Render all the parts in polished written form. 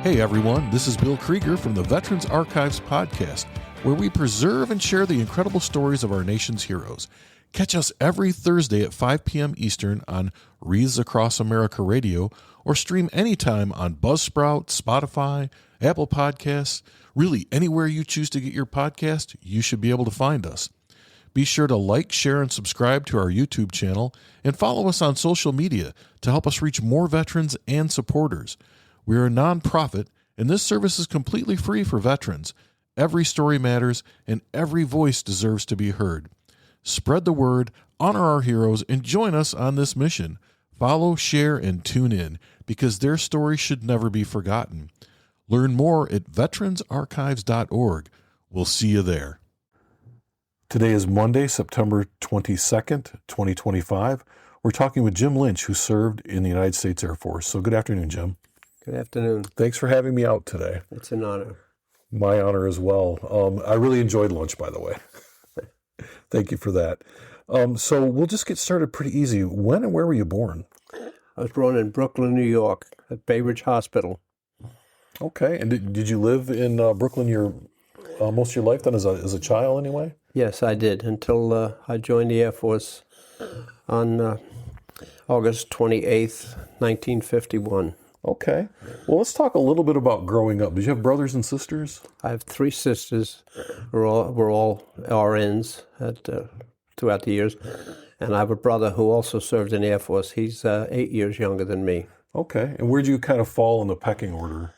Hey everyone, this is Bill Krieger from the Veterans Archives podcast, where we preserve and share the incredible stories of our nation's heroes. Catch us every Thursday at 5 p.m. Eastern on Wreaths Across America Radio, or stream anytime on Buzzsprout, Spotify, Apple Podcasts. Really, anywhere you choose to get your podcast, you should be able to find us. Be sure to like, share, and subscribe to our YouTube channel, and follow us on social media to help us reach more veterans and supporters. We are a nonprofit, and this service is completely free for veterans. Every story matters, and every voice deserves to be heard. Spread the word, honor our heroes, and join us on this mission. Follow, share, and tune in, because their story should never be forgotten. Learn more at veteransarchives.org. We'll see you there. Today is Monday, September 22nd, 2025. We're talking with Jim Lynch, who served in the United States Air Force. So good afternoon, Jim. Good afternoon. Thanks for having me out today. It's an honor. My honor as well. I really enjoyed lunch, by the way. Thank you for that. So we'll just get started pretty easy. When and where were you born? I was born in Brooklyn, New York, at Bay Ridge Hospital. Okay. And did you live in Brooklyn most of your life then, as a child anyway? Yes, I did, until I joined the Air Force on August 28th, 1951. Okay. Well, let's talk a little bit about growing up. Did you have brothers and sisters? I have three sisters. We're all RNs throughout the years. And I have a brother who also served in the Air Force. He's 8 years younger than me. Okay. And where'd you kind of fall in the pecking order?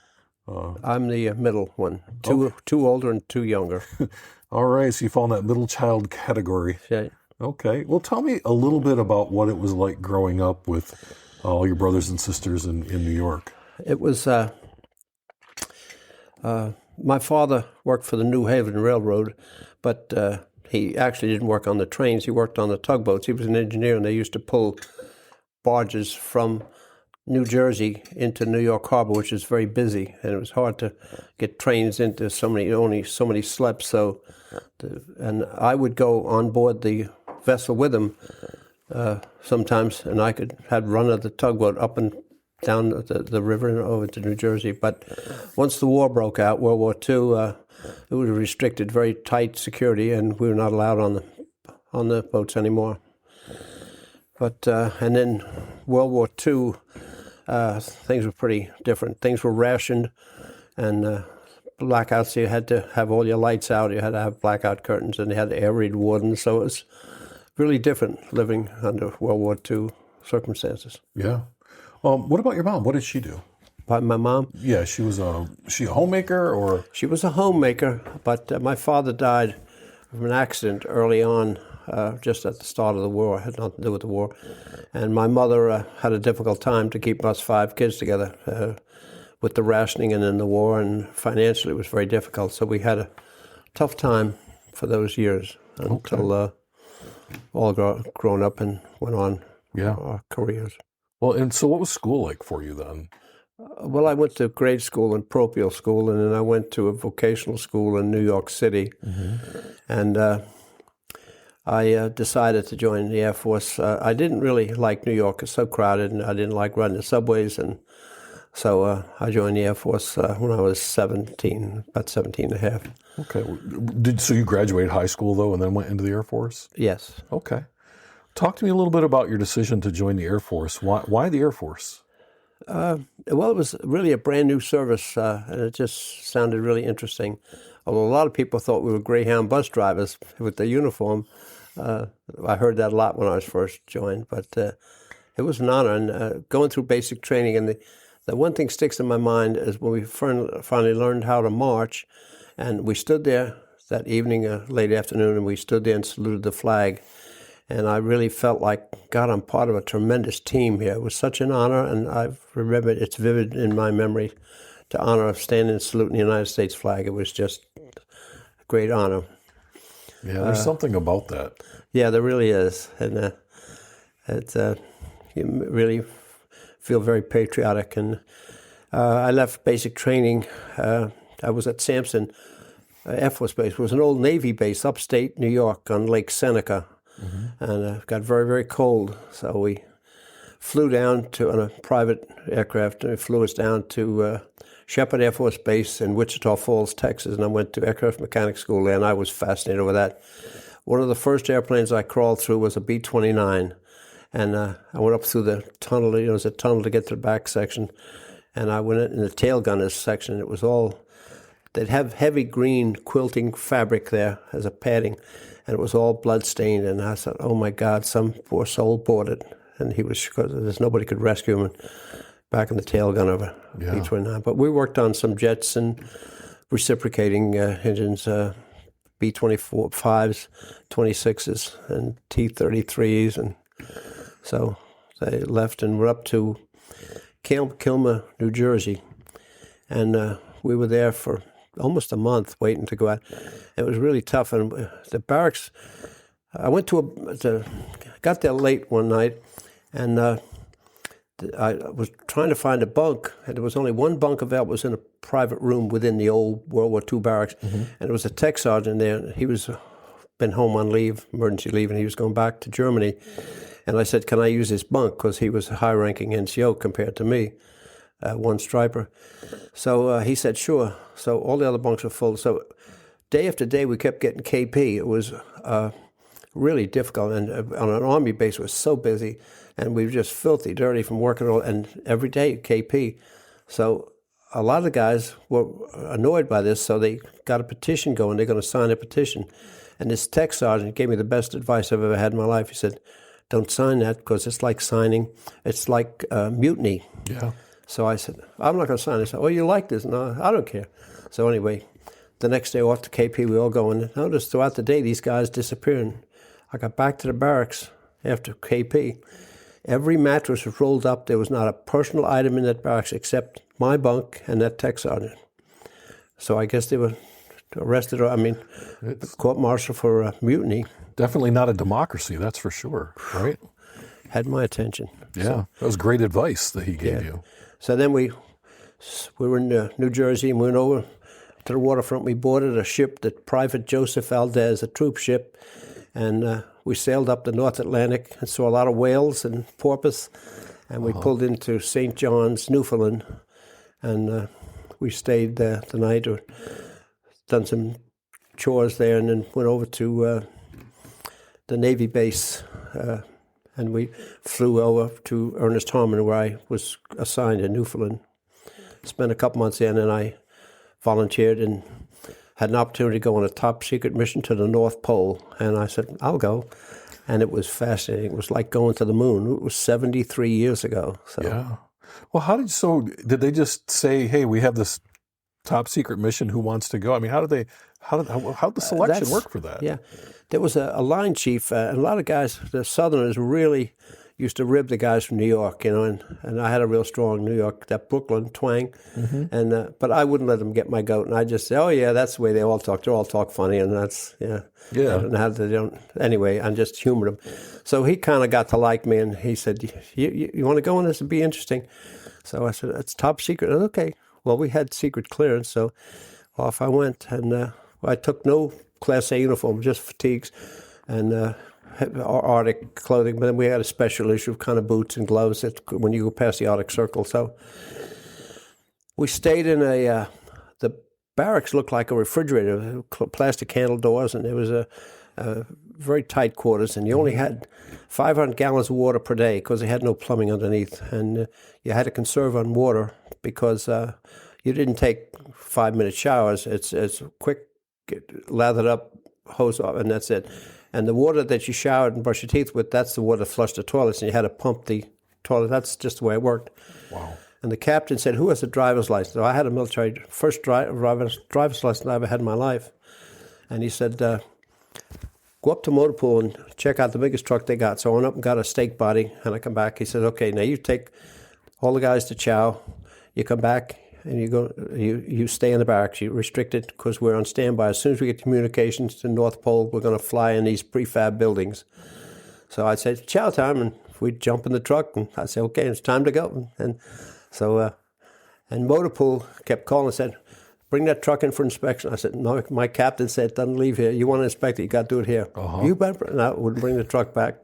I'm the middle one. Two older and two younger. All right. So you fall in that middle child category. Yeah. Okay. Well, tell me a little bit about what it was like growing up with all your brothers and sisters in New York. It was, my father worked for the New Haven Railroad, but he actually didn't work on the trains. He worked on the tugboats. He was an engineer, and they used to pull barges from New Jersey into New York Harbor, which is very busy, and it was hard to get trains into only so many slips. And I would go on board the vessel with him sometimes, and I had run of the tugboat up and down the river and over to New Jersey. But once the war broke out, World War II, it was restricted, very tight security, and we were not allowed on the boats anymore. But and then World War II, things were pretty different. Things were rationed, and blackouts. You had to have all your lights out. You had to have blackout curtains, and you had air raid wardens. So it was really different living under World War II circumstances. Yeah. What about your mom? What did she do? My mom? Yeah, she a homemaker, or? She was a homemaker, but my father died from an accident early on, just at the start of the war. It had nothing to do with the war. And my mother had a difficult time to keep us 5 kids together with the rationing and then the war, and financially it was very difficult. So we had a tough time for those years until all grown up and went on our careers. Well, and so what was school like for you then? Well, I went to grade school and parochial school, and then I went to a vocational school in New York City. Mm-hmm. And I decided to join the Air Force. I didn't really like New York. It's so crowded, and I didn't like running the subways. And so I joined the Air Force when I was 17, about 17 and a half. Okay. So you graduated high school, though, and then went into the Air Force? Yes. Okay. Talk to me a little bit about your decision to join the Air Force. Why the Air Force? Well, it was really a brand new service, and it just sounded really interesting. Although a lot of people thought we were Greyhound bus drivers with the uniform. I heard that a lot when I was first joined, but it was an honor. And going through basic training, and the one thing sticks in my mind is when we finally learned how to march, and we stood there that evening, late afternoon, and we stood there and saluted the flag. And I really felt like, God, I'm part of a tremendous team here. It was such an honor, and I remember it's vivid in my memory to honor of standing and saluting the United States flag. It was just a great honor. Yeah, there's something about that. Yeah, there really is. And you really feel very patriotic. And I left basic training. I was at Sampson Air Force Base. It was an old Navy base upstate New York on Lake Seneca. Mm-hmm. And it got very, very cold. So we flew down on a private aircraft, and it flew us down to Shepherd Air Force Base in Wichita Falls, Texas, and I went to aircraft mechanic school there, and I was fascinated with that. One of the first airplanes I crawled through was a B-29, and I went up through the tunnel. There's a tunnel to get to the back section, and I went in the tail gunners section. It was all, they'd have heavy green quilting fabric there as a padding, and it was all blood-stained, and I thought, oh my God, some poor soul bought it, and there's nobody could rescue him back in the tail gun of a B-29. But we worked on some jets and reciprocating engines, B-25s, 26s, and T-33s, and so they left and were up to Kilmer, New Jersey, and we were there for almost a month waiting to go out. It was really tough, and the barracks, I went got there late one night, and I was trying to find a bunk, and there was only one bunk available. It was in a private room within the old World War II barracks, and there was a tech sergeant there. He was been home on leave, emergency leave, and he was going back to Germany. And I said, can I use his bunk? Because he was a high-ranking NCO compared to me, one striper. So he said, sure. So all the other bunks were full. So day after day, we kept getting KP. It was really difficult, and on an Army base, it was so busy, and we were just filthy, dirty from working all, and every day KP. So a lot of the guys were annoyed by this, so they got a petition going. They're going to sign a petition. And this tech sergeant gave me the best advice I've ever had in my life. He said, don't sign that, because it's like mutiny. Yeah. So I said, I'm not going to sign it. He said, oh, you like this? No, I don't care. So anyway, the next day off to KP, we all go, and noticed throughout the day these guys disappearing. I got back to the barracks after KP. Every mattress was rolled up. There was not a personal item in that barracks except my bunk and that tech sergeant. So I guess they were arrested, court-martial for mutiny. Definitely not a democracy, that's for sure, right? Had my attention. Yeah, so, that was great advice that he gave you. So then we were in New Jersey, and we went over to the waterfront. We boarded a ship, that Private Joseph Valdez, a troop ship, and we sailed up the North Atlantic and saw a lot of whales and porpoise, and we pulled into St. John's, Newfoundland, and we stayed there the night, or done some chores there, and then went over to the Navy base, and we flew over to Ernest Harmon, where I was assigned in Newfoundland. Spent a couple months there, and then I volunteered and had an opportunity to go on a top-secret mission to the North Pole, and I said, I'll go. And it was fascinating. It was like going to the moon. It was 73 years ago. So. Yeah. Well, did they just say, hey, we have this top-secret mission, who wants to go? I mean, how did the selection work for that? Yeah. There was a line chief, and a lot of guys, the Southerners really used to rib the guys from New York, and I had a real strong New York, that Brooklyn twang, and but I wouldn't let them get my goat, and I just say, oh yeah, that's the way they all talk. They all talk funny, and that's I don't know how they don't. Anyway, I just humored them. So he kind of got to like me, and he said, you want to go on this? It'd be interesting. So I said, it's top secret. Okay. Well, we had secret clearance, so off I went, and I took no Class A uniform, just fatigues, and Arctic clothing, but then we had a special issue of kind of boots and gloves when you go past the Arctic Circle. So we stayed in the barracks looked like a refrigerator, plastic handle doors, and there was a very tight quarters, and you only had 500 gallons of water per day because they had no plumbing underneath, and you had to conserve on water because you didn't take 5-minute showers. It's quick, lathered up, hose off, and that's it. And the water that you showered and brushed your teeth with, that's the water that flushed the toilets, and you had to pump the toilet. That's just the way it worked. Wow. And the captain said, who has a driver's license? So I had a first driver's license I ever had in my life. And he said, go up to Motor Pool and check out the biggest truck they got. So I went up and got a steak body, and I come back. He said, okay, now you take all the guys to chow. You come back, and you stay in the barracks. You restrict it because we're on standby. As soon as we get communications to North Pole, we're going to fly in these prefab buildings. So I'd say, chow time, and we'd jump in the truck, and I'd say, okay, it's time to go. And so, and Motor Pool kept calling and said, bring that truck in for inspection. I said, no, my captain said, doesn't leave here. You want to inspect it, you got to do it here. You better. And I would bring the truck back.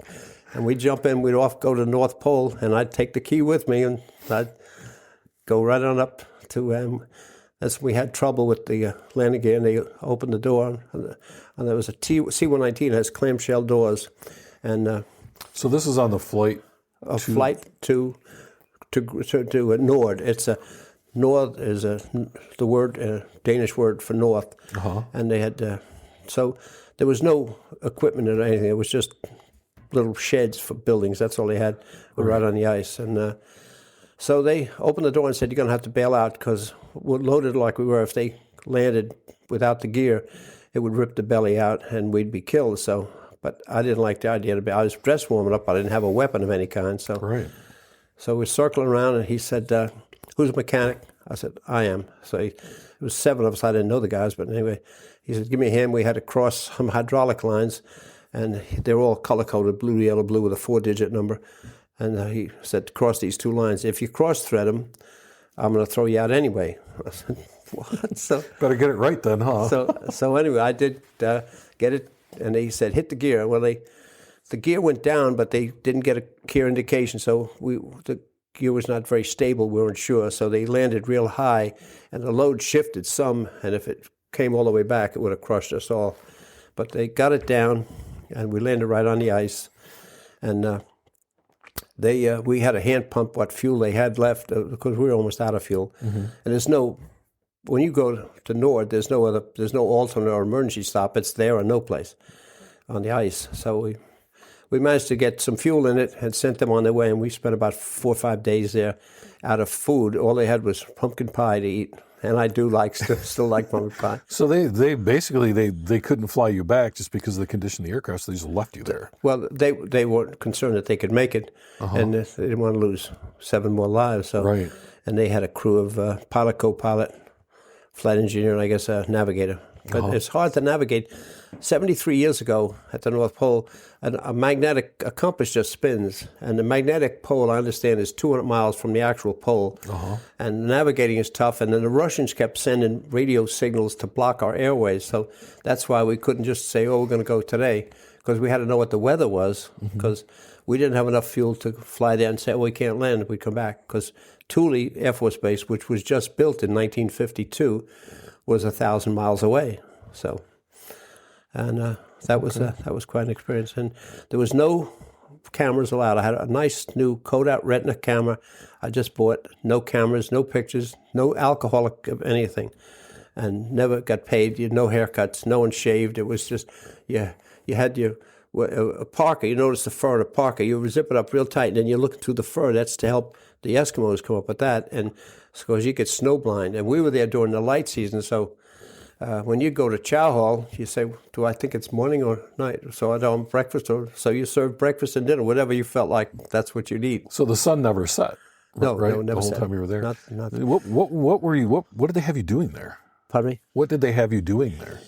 And we'd jump in, we'd go to the North Pole, and I'd take the key with me, and I'd go right on up That's when we had trouble with the landing gear, and they opened the door, and there was a C-119 has clamshell doors, and So this is on the flight. flight to Nord. It's a Nord is the word Danish word for north, and they had so there was no equipment or anything. It was just little sheds for buildings. That's all they had. Right on the ice, and so they opened the door and said, "You're going to have to bail out because we're loaded like we were. If they landed without the gear, it would rip the belly out and we'd be killed." So, but I didn't like the idea I was dress warming up. I didn't have a weapon of any kind. So we're circling around, and he said, "Who's a mechanic?" I said, "I am." So it was 7 of us. I didn't know the guys, but anyway, he said, "Give me a hand." We had to cross some hydraulic lines, and they were all color-coded, blue, yellow, blue, with a 4-digit number. And he said, "Cross these 2 lines. If you cross-thread them, I'm going to throw you out anyway." I said, "What?" So better get it right then, huh? So anyway, I did get it, and they said, "Hit the gear." Well, the gear went down, but they didn't get a clear indication, so the gear was not very stable. We weren't sure, so they landed real high, and the load shifted some, and if it came all the way back, it would have crushed us all. But they got it down, and we landed right on the ice, and we had a hand pump what fuel they had left because we were almost out of fuel. And there's no, when you go to Nord, there's no alternate or emergency stop. It's there or no place on the ice. So we managed to get some fuel in it and sent them on their way, and we spent about 4 or 5 days there out of food. All they had was pumpkin pie to eat, and I do still like pumpkin pie. So they basically they couldn't fly you back just because of the condition of the aircraft, so they just left you there. Well, they weren't concerned that they could make it, and they didn't want to lose 7 more lives. So, and they had a crew of pilot, co-pilot, flight engineer, and I guess a navigator. But it's hard to navigate. 73 years ago at the North Pole, a compass just spins, and the magnetic pole, I understand, is 200 miles from the actual pole, and navigating is tough, and then the Russians kept sending radio signals to block our airways, so that's why we couldn't just say, "Oh, we're going to go today," because we had to know what the weather was, because we didn't have enough fuel to fly there and say, "Oh, we can't land if we come back," because Thule Air Force Base, which was just built in 1952, was 1,000 miles away, so... And that was quite an experience. And there was no cameras allowed. I had a nice new Kodak Retina camera I just bought. No cameras, no pictures, no alcoholic of anything, and never got paid. You had no haircuts, no one shaved. It was just, you had a parka. You notice the fur of a parka. You zip it up real tight, and then you're looking through the fur. That's to help the Eskimos come up with that. And because you get snowblind. And we were there during the light season, so... when you go to chow hall, you say, "Do I think it's morning or night?" So I don't breakfast, so you serve breakfast and dinner, whatever you felt like. That's what you'd eat. So the sun never set. No, right? no, never set. The whole time you were there. Not. What were you? What did they have you doing there? Pardon me? What did they have you doing there?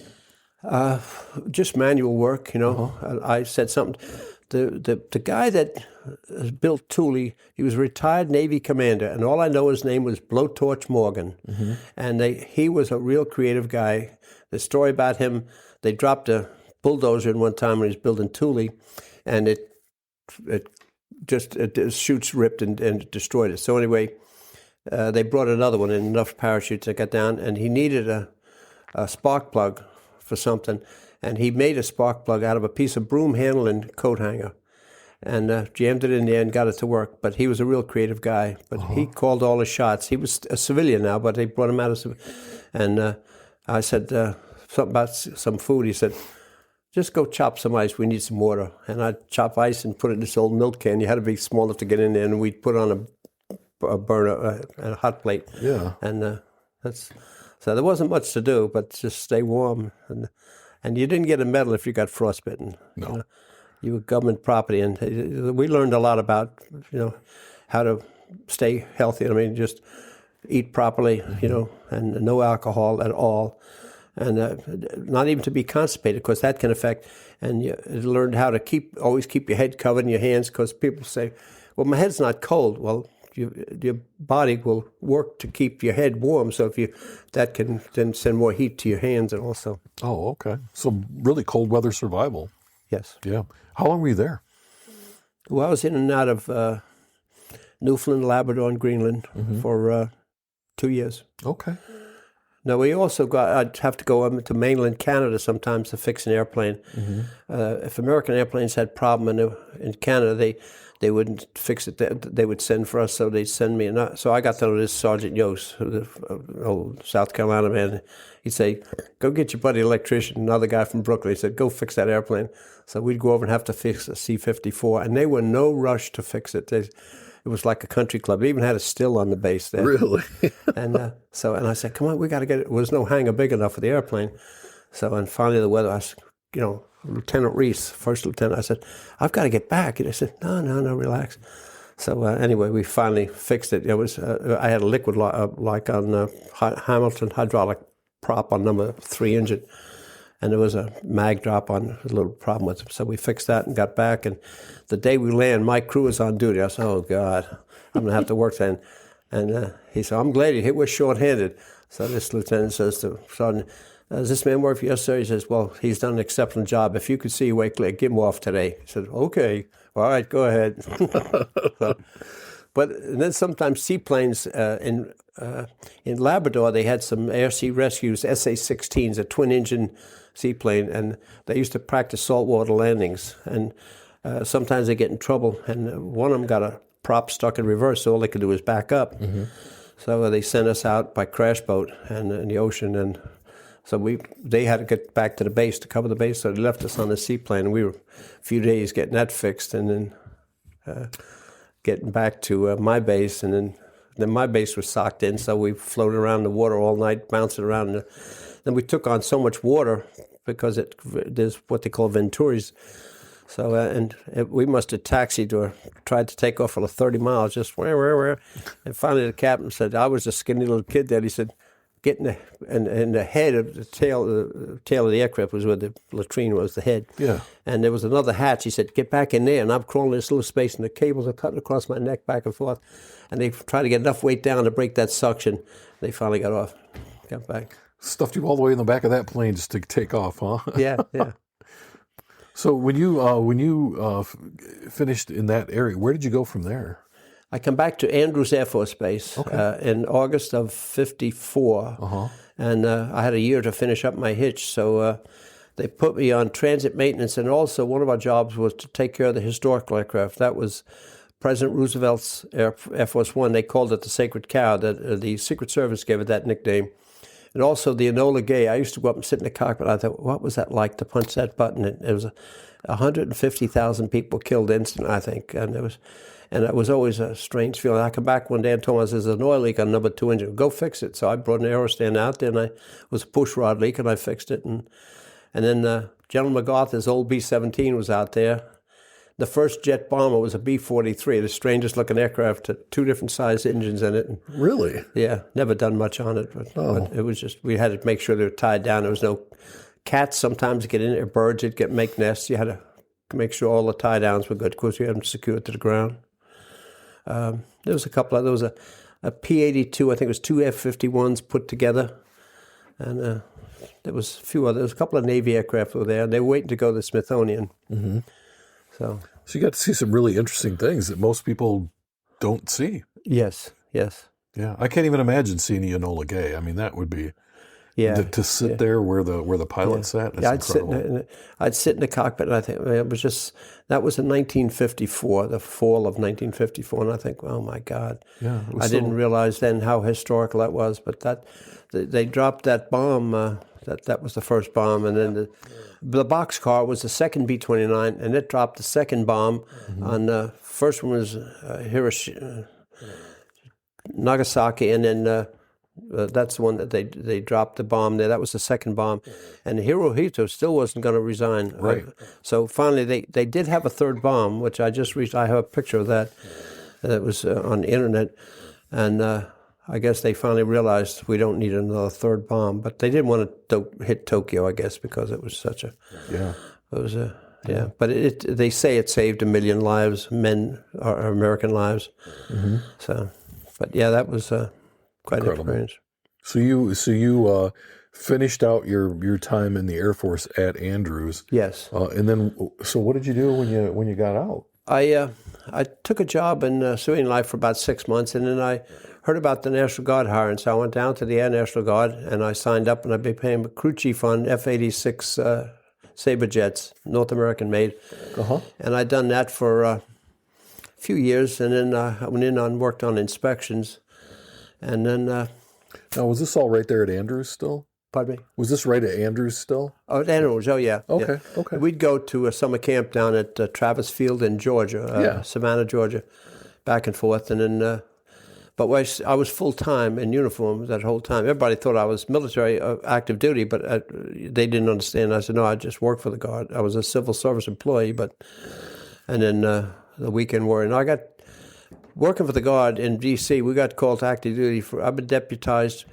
Just manual work. I said something. The guy that built Thule, he was a retired Navy commander, and all I know his name was Blowtorch Morgan. And he was a real creative guy. The story about him, they dropped a bulldozer in one time when he was building Thule, and the chutes ripped and destroyed it. So anyway, they brought another one in, enough parachutes that got down, and he needed a spark plug for something. And he made a spark plug out of a piece of broom handle and coat hanger, and jammed it in there and got it to work. But he was a real creative guy. But he called all the shots. He was a civilian now, but they brought him out as and I said something about some food. He said, "Just go chop some ice. We need some water." And I'd chop ice and put it in this old milk can. You had to be small enough to get in there, and we'd put on a burner, a hot plate. Yeah. And so there wasn't much to do, but just stay warm. And you didn't get a medal if you got frostbitten. No. You were government property, and we learned a lot about, how to stay healthy. I mean, just eat properly, and no alcohol at all, and not even to be constipated, because that can affect. And you learned how to always keep your head covered and your hands, because people say, "Well, my head's not cold." Well, your body will work to keep your head warm, so that can then send more heat to your hands, and also. Oh, okay. So really cold weather survival. Yes. Yeah. How long were you there? Well, I was in and out of Newfoundland, Labrador, and Greenland for 2 years. Okay. Now, we also I'd have to go to mainland Canada sometimes to fix an airplane. If American airplanes had problem in Canada, they wouldn't fix it. They would send for us, so they'd send me. So I got to know this Sergeant Yost, the old South Carolina man. He'd say, go get your buddy electrician, another guy from Brooklyn. He said, go fix that airplane. So we'd go over and have to fix a C-54, and they were no rush to fix it. It was like a country club. They even had a still on the base there. Really? And I said, come on, we got to get it. There was no hangar big enough for the airplane. And finally the weather, Lieutenant Reese, first lieutenant, I said, I've got to get back. And I said, no, relax. So anyway, we finally fixed it. It was I had a liquid like on Hamilton hydraulic prop on number 3 engine. And there was a mag drop on, a little problem with it. So we fixed that and got back. And the day we land, my crew was on duty. I said, oh, God, I'm going to have to work then. And he said, I'm glad you hit. We're short-handed. So this lieutenant says to Sergeant, does this man work for you? Yes, sir. He says, well, he's done an exceptional job. If you could see your way clear, give him off today. He said, okay. All right, go ahead. But then sometimes seaplanes in Labrador, they had some air-sea rescues, SA-16s, a twin-engine seaplane, and they used to practice saltwater landings. And sometimes they get in trouble, and one of them got a prop stuck in reverse, so all they could do was back up. So they sent us out by crash boat and in the ocean, and so they had to get back to the base to cover the base, so they left us on the seaplane, and we were a few days getting that fixed, and then getting back to my base, and then my base was socked in, so we floated around the water all night, bouncing around. And then we took on so much water because there's what they call venturis. So we must have taxied or tried to take off for 30 miles, just where. And finally the captain said, I was a skinny little kid then. He said, get in the head of the tail of the aircraft was where the latrine was, the head. Yeah. And there was another hatch. He said, get back in there. And I'm crawling in this little space, and the cables are cutting across my neck back and forth. And they tried to get enough weight down to break that suction. They finally got off, got back. Stuffed you all the way in the back of that plane just to take off, huh? Yeah. So when you finished in that area, where did you go from there? I come back to Andrews Air Force Base in August of 54, and I had a year to finish up my hitch, so they put me on transit maintenance, and also one of our jobs was to take care of the historical aircraft. That was President Roosevelt's Air Force One. They called it the Sacred Cow. The Secret Service gave it that nickname. And also the Enola Gay. I used to go up and sit in the cockpit. I thought, what was that like to punch that button? It was 150,000 people killed instant, I think, and it was always a strange feeling. I come back one day and told me, there's an oil leak on number 2 engine. Go fix it. So I brought an aerostand out there, and it was a push rod leak, and I fixed it. And then General MacArthur's old B-17 was out there. The first jet bomber was a B-43, the strangest looking aircraft, 2 different size engines in it. Really? Yeah, never done much on it, but it was just, we had to make sure they were tied down. There was no cats sometimes get in there, birds that make nests. You had to make sure all the tie downs were good. Of course, you had them secured to the ground. There was a P-82, I think it was 2 F-51s put together, and there was a few others. There was a couple of Navy aircraft were there, and they were waiting to go to the Smithsonian. Mm-hmm. So you got to see some really interesting things that most people don't see. Yes. Yeah, I can't even imagine seeing Enola Gay. I mean, that would be to sit there where the pilot sat. That's incredible. I'd sit in the cockpit, and I think it was just, that was in 1954, the fall of 1954, and I think, oh my God, I didn't realize then how historical that was. But they dropped that bomb. That was the first bomb, and then the boxcar was the second B-29, and it dropped the second bomb. On the first one was Hiroshima, Nagasaki, and then that's the one that they dropped the bomb there. That was the second bomb, and Hirohito still wasn't going to resign. Right. So finally, they did have a third bomb, which I just reached. I have a picture of that. That was on the internet, and I guess they finally realized we don't need another third bomb. But they didn't want to hit Tokyo, I guess, because it was such a But they say it saved 1 million lives, American lives. Mm-hmm. So, but yeah, that was quite an experience. So you finished out your time in the Air Force at Andrews. Yes. And then, so what did you do when you got out? I took a job in civilian life for about 6 months, and then I heard about the National Guard hiring, so I went down to the Air National Guard, and I signed up, and I became a crew chief on F-86 Sabre jets, North American made. And I'd done that for a few years, and then I went in and worked on inspections. And then... now, was this all right there at Andrews still? Pardon me? Was this right at Andrews still? Oh, at Andrews, oh yeah. Okay, yeah. okay. We'd go to a summer camp down at Travis Field in Georgia, Savannah, Georgia, back and forth. And then... But I was full-time in uniform that whole time. Everybody thought I was military, active duty, but they didn't understand. I said, no, I just worked for the Guard. I was a civil service employee, and then the weekend warrior. And I got, working for the Guard in D.C., we got called to active duty. I've been deputized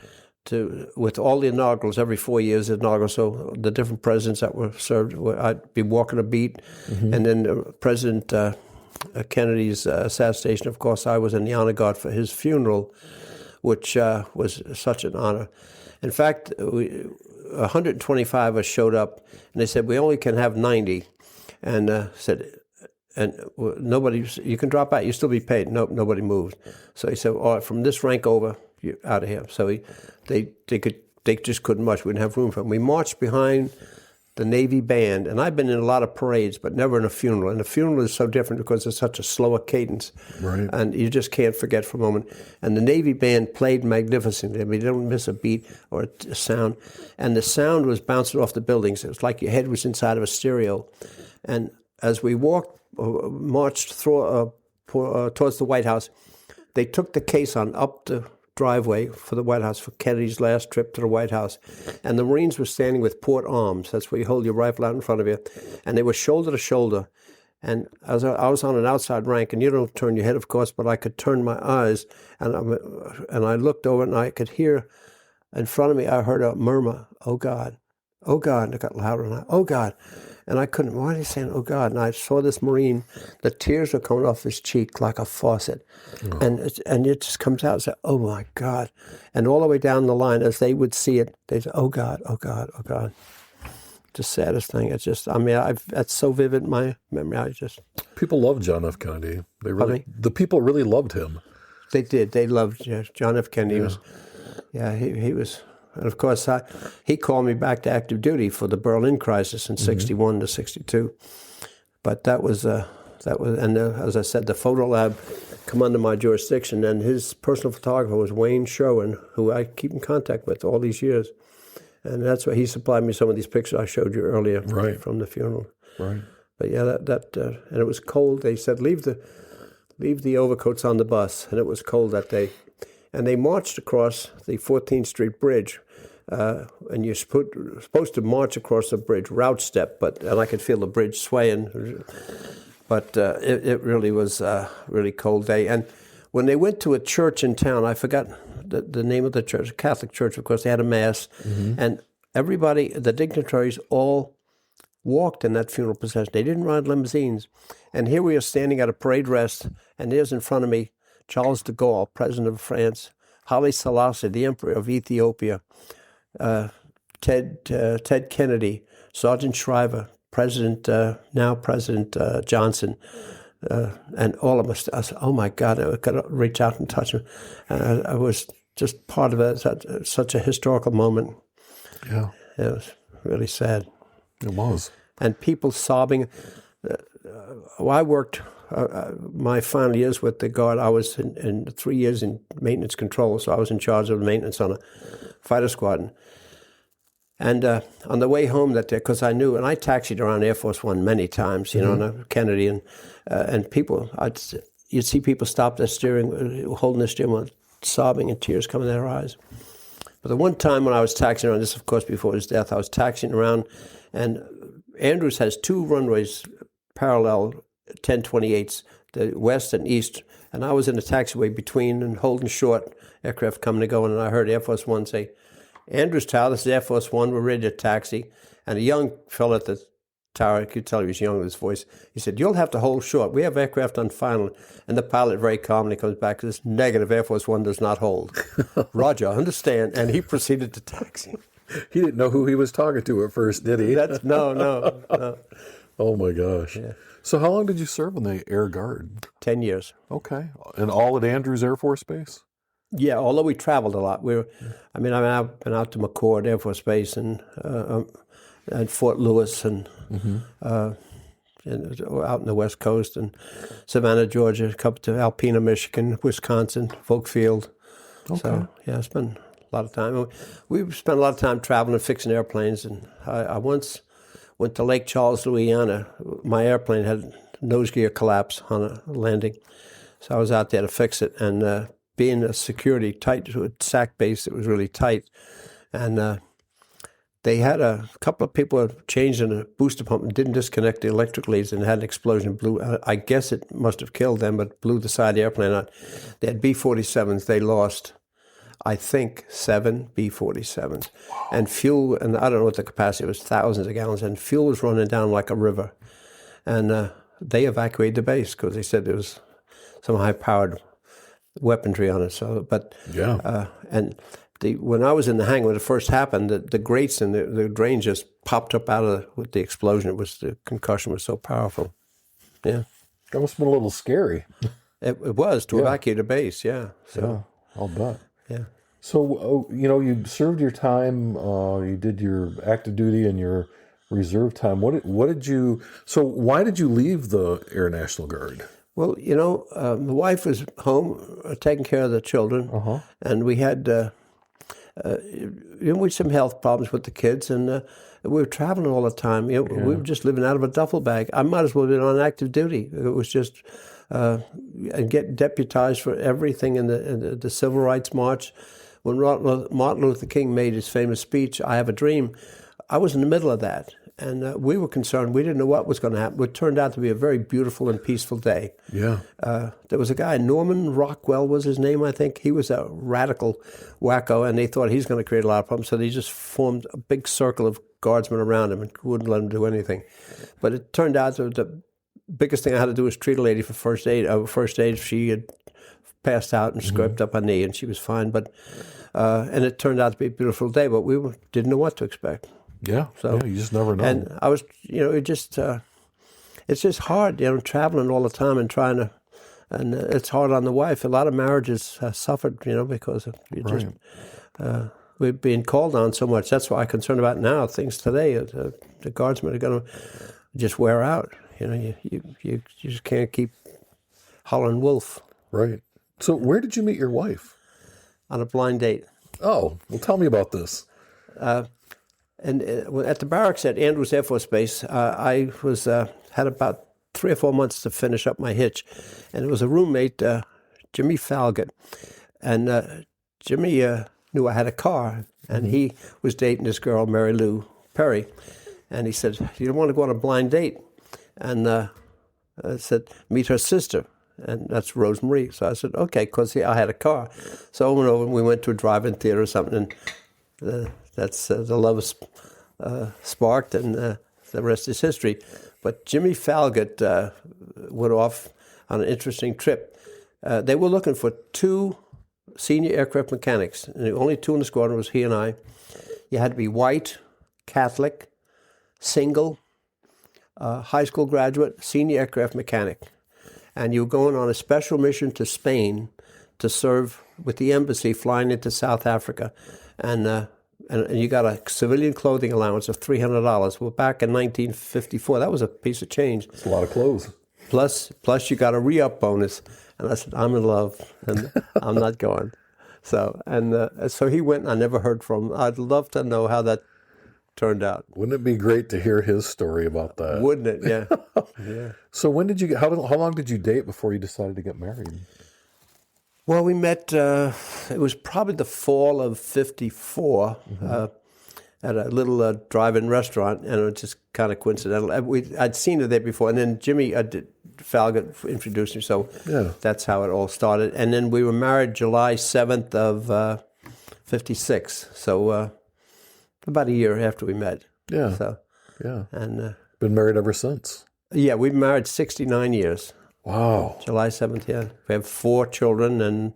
with all the inaugurals every 4 years, so the different presidents that were served, I'd be walking a beat, and then President... Kennedy's assassination, of course, I was in the honor guard for his funeral, which was such an honor. In fact, 125 of us showed up, and they said, we only can have 90. And nobody, you can drop out, you still be paid. Nope, nobody moved. So he said, all right, from this rank over, you're out of here. So they just couldn't march. We didn't have room for them. We marched behind the Navy band, and I've been in a lot of parades, but never in a funeral. And a funeral is so different because it's such a slower cadence, right? And you just can't forget for a moment. And the Navy band played magnificently. I mean, you don't miss a beat or a sound. And the sound was bouncing off the buildings. It was like your head was inside of a stereo. And as we marched through towards the White House, they took the caisson up the driveway for the White House for Kennedy's last trip to the White House. And the Marines were standing with port arms. That's where you hold your rifle out in front of you. And they were shoulder to shoulder. And I was on an outside rank, and you don't turn your head, of course, but I could turn my eyes. And I looked over, and I could hear in front of me, I heard a murmur, oh, God, oh, God. And it got louder, and oh, God. And I couldn't, why are they saying, oh, God? And I saw this Marine, the tears were coming off his cheek like a faucet. Oh. And it just comes out and said, oh, my God. And all the way down the line, as they would see it, they'd say, oh, God, oh, God, oh, God. The saddest thing. It's just, I mean, that's so vivid in my memory. People loved John F. Kennedy. The people really loved him. They did. They loved John F. Kennedy. He was... And of course, he called me back to active duty for the Berlin crisis in '61 to '62. But that was, and as I said, the photo lab come under my jurisdiction. And his personal photographer was Wayne Sherwin, who I keep in contact with all these years. And that's why he supplied me some of these pictures I showed you earlier from the funeral. Right. But yeah, and it was cold. They said leave the overcoats on the bus, and it was cold that day. And they marched across the 14th Street Bridge, and you're supposed to march across the bridge, route step, and I could feel the bridge swaying. But it really was a really cold day. And when they went to a church in town, I forgot the name of the church, a Catholic church, of course, they had a mass, and everybody, the dignitaries, all walked in that funeral procession. They didn't ride limousines. And here we are standing at a parade rest, and there's in front of me Charles de Gaulle, President of France, Haile Selassie, the Emperor of Ethiopia, Ted Kennedy, Sergeant Shriver, now President Johnson, and all of us. I said, oh my God, I could reach out and touch him. And I was just part of it. Such a historical moment. Yeah. It was really sad. It was. And people sobbing. I worked... my final years with the Guard, I was in 3 years in maintenance control, so I was in charge of the maintenance on a fighter squadron. And on the way home that day, because I knew, and I taxied around Air Force One many times, on Kennedy, and people, you'd see people stop their holding their steering wheel, sobbing and tears coming in their eyes. But the one time when I was taxiing around, this of course before his death, I was taxiing around, and Andrews has two runways parallel 1028s, the west and east, and I was in the taxiway between and holding short aircraft coming and going, and I heard Air Force One say, Andrews Tower, this is Air Force One, we're ready to taxi. And a young fellow at the tower, I could tell he was young with his voice, he said, you'll have to hold short. We have aircraft on final. And the pilot very calmly comes back, this negative, Air Force One does not hold. Roger, understand. And he proceeded to taxi. He didn't know who he was talking to at first, did he? No. Oh my gosh. Yeah. So how long did you serve in the Air Guard? 10 years. Okay. And all at Andrews Air Force Base? Yeah, although we traveled a lot. I've been out to McCord Air Force Base and Fort Lewis and out in the West Coast and Savannah, Georgia, a couple to Alpena, Michigan, Wisconsin, Folkfield. Okay. So, yeah, I spent a lot of time. We spent a lot of time traveling and fixing airplanes. And I once went to Lake Charles, Louisiana. My airplane had nose gear collapse on a landing. So I was out there to fix it. And being a security tight SAC base, it was really tight. And they had a couple of people changed in a booster pump and didn't disconnect the electric leads and had an explosion. I guess it must have killed them, but blew the side of the airplane out. They had B-47s. They lost, I think, 7 B-47s. Wow. And fuel, and I don't know what the capacity was, thousands of gallons, and fuel was running down like a river. And they evacuated the base because they said there was some high-powered weaponry on it. So, but yeah, when I was in the hangar, when it first happened, the grates and the drain just popped up with the explosion. The concussion was so powerful. Yeah. That must have been a little scary. It was to evacuate a base, yeah. So, yeah, I'll bet. Yeah. So, you served your time, you did your active duty and your reserve time. So why did you leave the Air National Guard? Well, my wife was home taking care of the children, and we had... we had some health problems with the kids, and we were traveling all the time. We were just living out of a duffel bag. I might as well have been on active duty. It was just and get deputized for everything in the Civil Rights March. When Martin Luther King made his famous speech, "I have a dream," I was in the middle of that. And we were concerned. We didn't know what was going to happen. It turned out to be a very beautiful and peaceful day. Yeah. There was a guy, Norman Rockwell was his name, I think. He was a radical wacko, and they thought he's going to create a lot of problems. So they just formed a big circle of guardsmen around him and wouldn't let him do anything. But it turned out that the biggest thing I had to do was treat a lady for first aid. She had passed out and scraped up her knee, and she was fine. But and it turned out to be a beautiful day, but we didn't know what to expect. Yeah, so you just never know. And I was, it's just hard, traveling all the time and trying to, and it's hard on the wife. A lot of marriages suffered, because of we're being called on so much. That's why I'm concerned about now. Things today, the guardsmen are going to just wear out. You just can't keep hollering wolf. Right. So where did you meet your wife? On a blind date. Oh, well, tell me about this. And at the barracks at Andrews Air Force Base, I was had about 3 or 4 months to finish up my hitch, and it was a roommate, Jimmy Falgot, and Jimmy knew I had a car, and he was dating this girl, Mary Lou Perry, and he said, "You don't want to go on a blind date?" And I said, "Meet her sister." And that's Rosemarie. So I said, okay, because I had a car. So I went over and we went to a drive-in theater or something, and that's the love sparked, and the rest is history. But Jimmy Falgot went off on an interesting trip. They were looking for 2 senior aircraft mechanics, and the only 2 in the squadron was he and I. You had to be white, Catholic, single, high school graduate, senior aircraft mechanic. And you were going on a special mission to Spain to serve with the embassy, flying into South Africa. And you got a civilian clothing allowance of $300. Well, back in 1954, that was a piece of change. It's a lot of clothes. Plus you got a re-up bonus. And I said, I'm in love, and I'm not going. So he went, and I never heard from him. I'd love to know how that turned out. Wouldn't it be great to hear his story about that? Wouldn't it? Yeah. Yeah. So when did you how long did you date before you decided to get married? Well, we met, it was probably the fall of 54 at a little drive-in restaurant, and it was just kind of coincidental. I'd seen her there before, and then Jimmy Falgot introduced me, so that's how it all started. And then we were married July 7th of 56, so about a year after we met. Yeah. So, yeah. And been married ever since. Yeah, we've been married 69 years. Wow. July 7th, yeah. We have 4 children and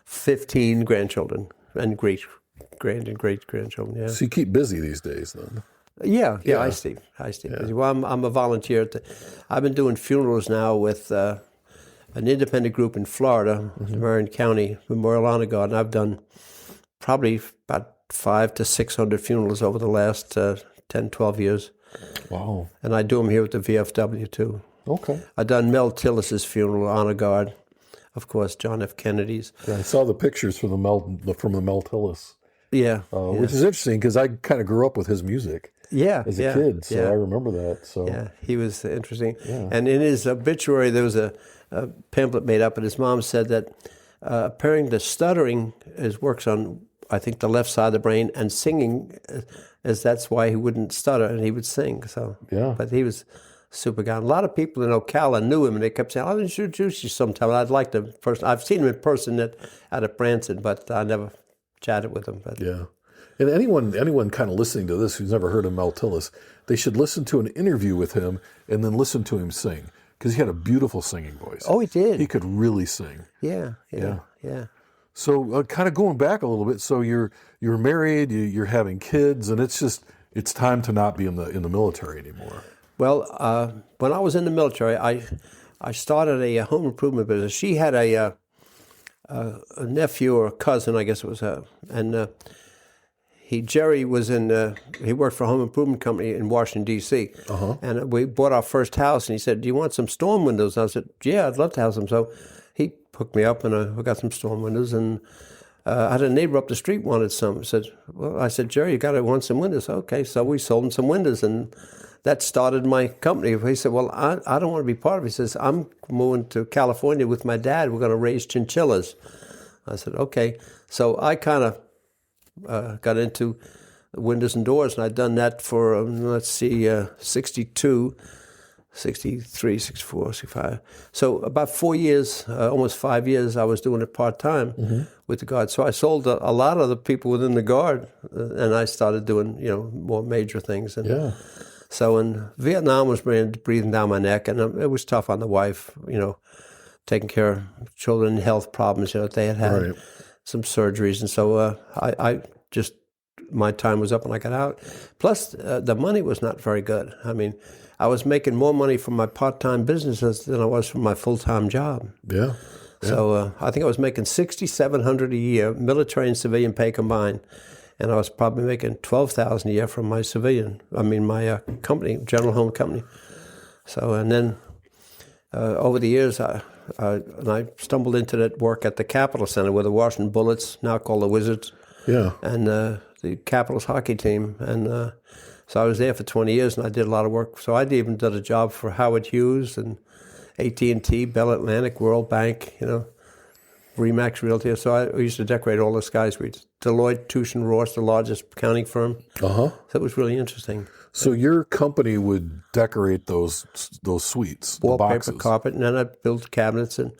15 grandchildren and great-grandchildren, yeah. So you keep busy these days, then? Yeah. I stay busy. Well, I'm a volunteer. I've been doing funerals now with an independent group in Florida, Marion County, Memorial Honor Guard, and I've done probably about 500 to 600 funerals over the last 10, 12 years. Wow. And I do them here at the VFW too. Okay. I've done Mel Tillis's funeral, Honor Guard, of course, John F. Kennedy's. Yeah, I saw the pictures from the Mel Tillis, Yeah. which is interesting because I kind of grew up with his music as a kid, so I remember that. So yeah, he was interesting. Yeah. And in his obituary, there was a pamphlet made up, and his mom said that apparently the stuttering works on, I think, the left side of the brain, and singing, as that's why he wouldn't stutter and he would sing. So, but he was a super guy. A lot of people in Ocala knew him, and they kept saying, "I'll introduce you sometime." I'd like to person. I've seen him in person out at Branson, but I never chatted with him. But yeah. And anyone kind of listening to this who's never heard of Mel Tillis, they should listen to an interview with him and then listen to him sing, because he had a beautiful singing voice. Oh, he did. He could really sing. Yeah. So kind of going back a little bit, so you're married, you're having kids, and it's time to not be in the military anymore. Well, when I was in the military, I started a home improvement business. She had a nephew or a cousin, I guess it was, and Jerry was he worked for a home improvement company in Washington, D.C. And we bought our first house, and he said, "Do you want some storm windows?" And I said, "Yeah, I'd love to have some." So he hooked me up, and we got some storm windows, and I had a neighbor up the street wanted some. I said, "Jerry, you want some windows?" Okay, so we sold him some windows, and that started my company. He said, "Well, I don't want to be part of it." He says, "I'm moving to California with my dad. We're going to raise chinchillas." I said, "Okay." So I kind of got into windows and doors, and I'd done that for, 62, 63, 64, 65. So about 4 years, almost 5 years, I was doing it part-time with the Guard. So I sold a lot of the people within the Guard, and I started doing, more major things. And so in Vietnam was breathing down my neck, and it was tough on the wife, taking care of children, health problems. They had some surgeries, and so I just, my time was up and I got out. Plus, the money was not very good. I mean, I was making more money from my part-time businesses than I was from my full-time job. Yeah. So I think I was making $6,700 a year, military and civilian pay combined, and I was probably making $12,000 a year from my my company, General Home Company. So, and then over the years, I stumbled into that work at the Capitol Center with the Washington Bullets, now called the Wizards, and the Capitals hockey team. And so I was there for 20 years, and I did a lot of work. So I even did a job for Howard Hughes and AT&T, Bell Atlantic, World Bank, Remax Realty. So I used to decorate all the skyscrapers. Deloitte, Touche and Ross, the largest accounting firm. So it was really interesting. So your company would decorate those suites, wallpaper, the boxes. carpet, and then I built cabinets. And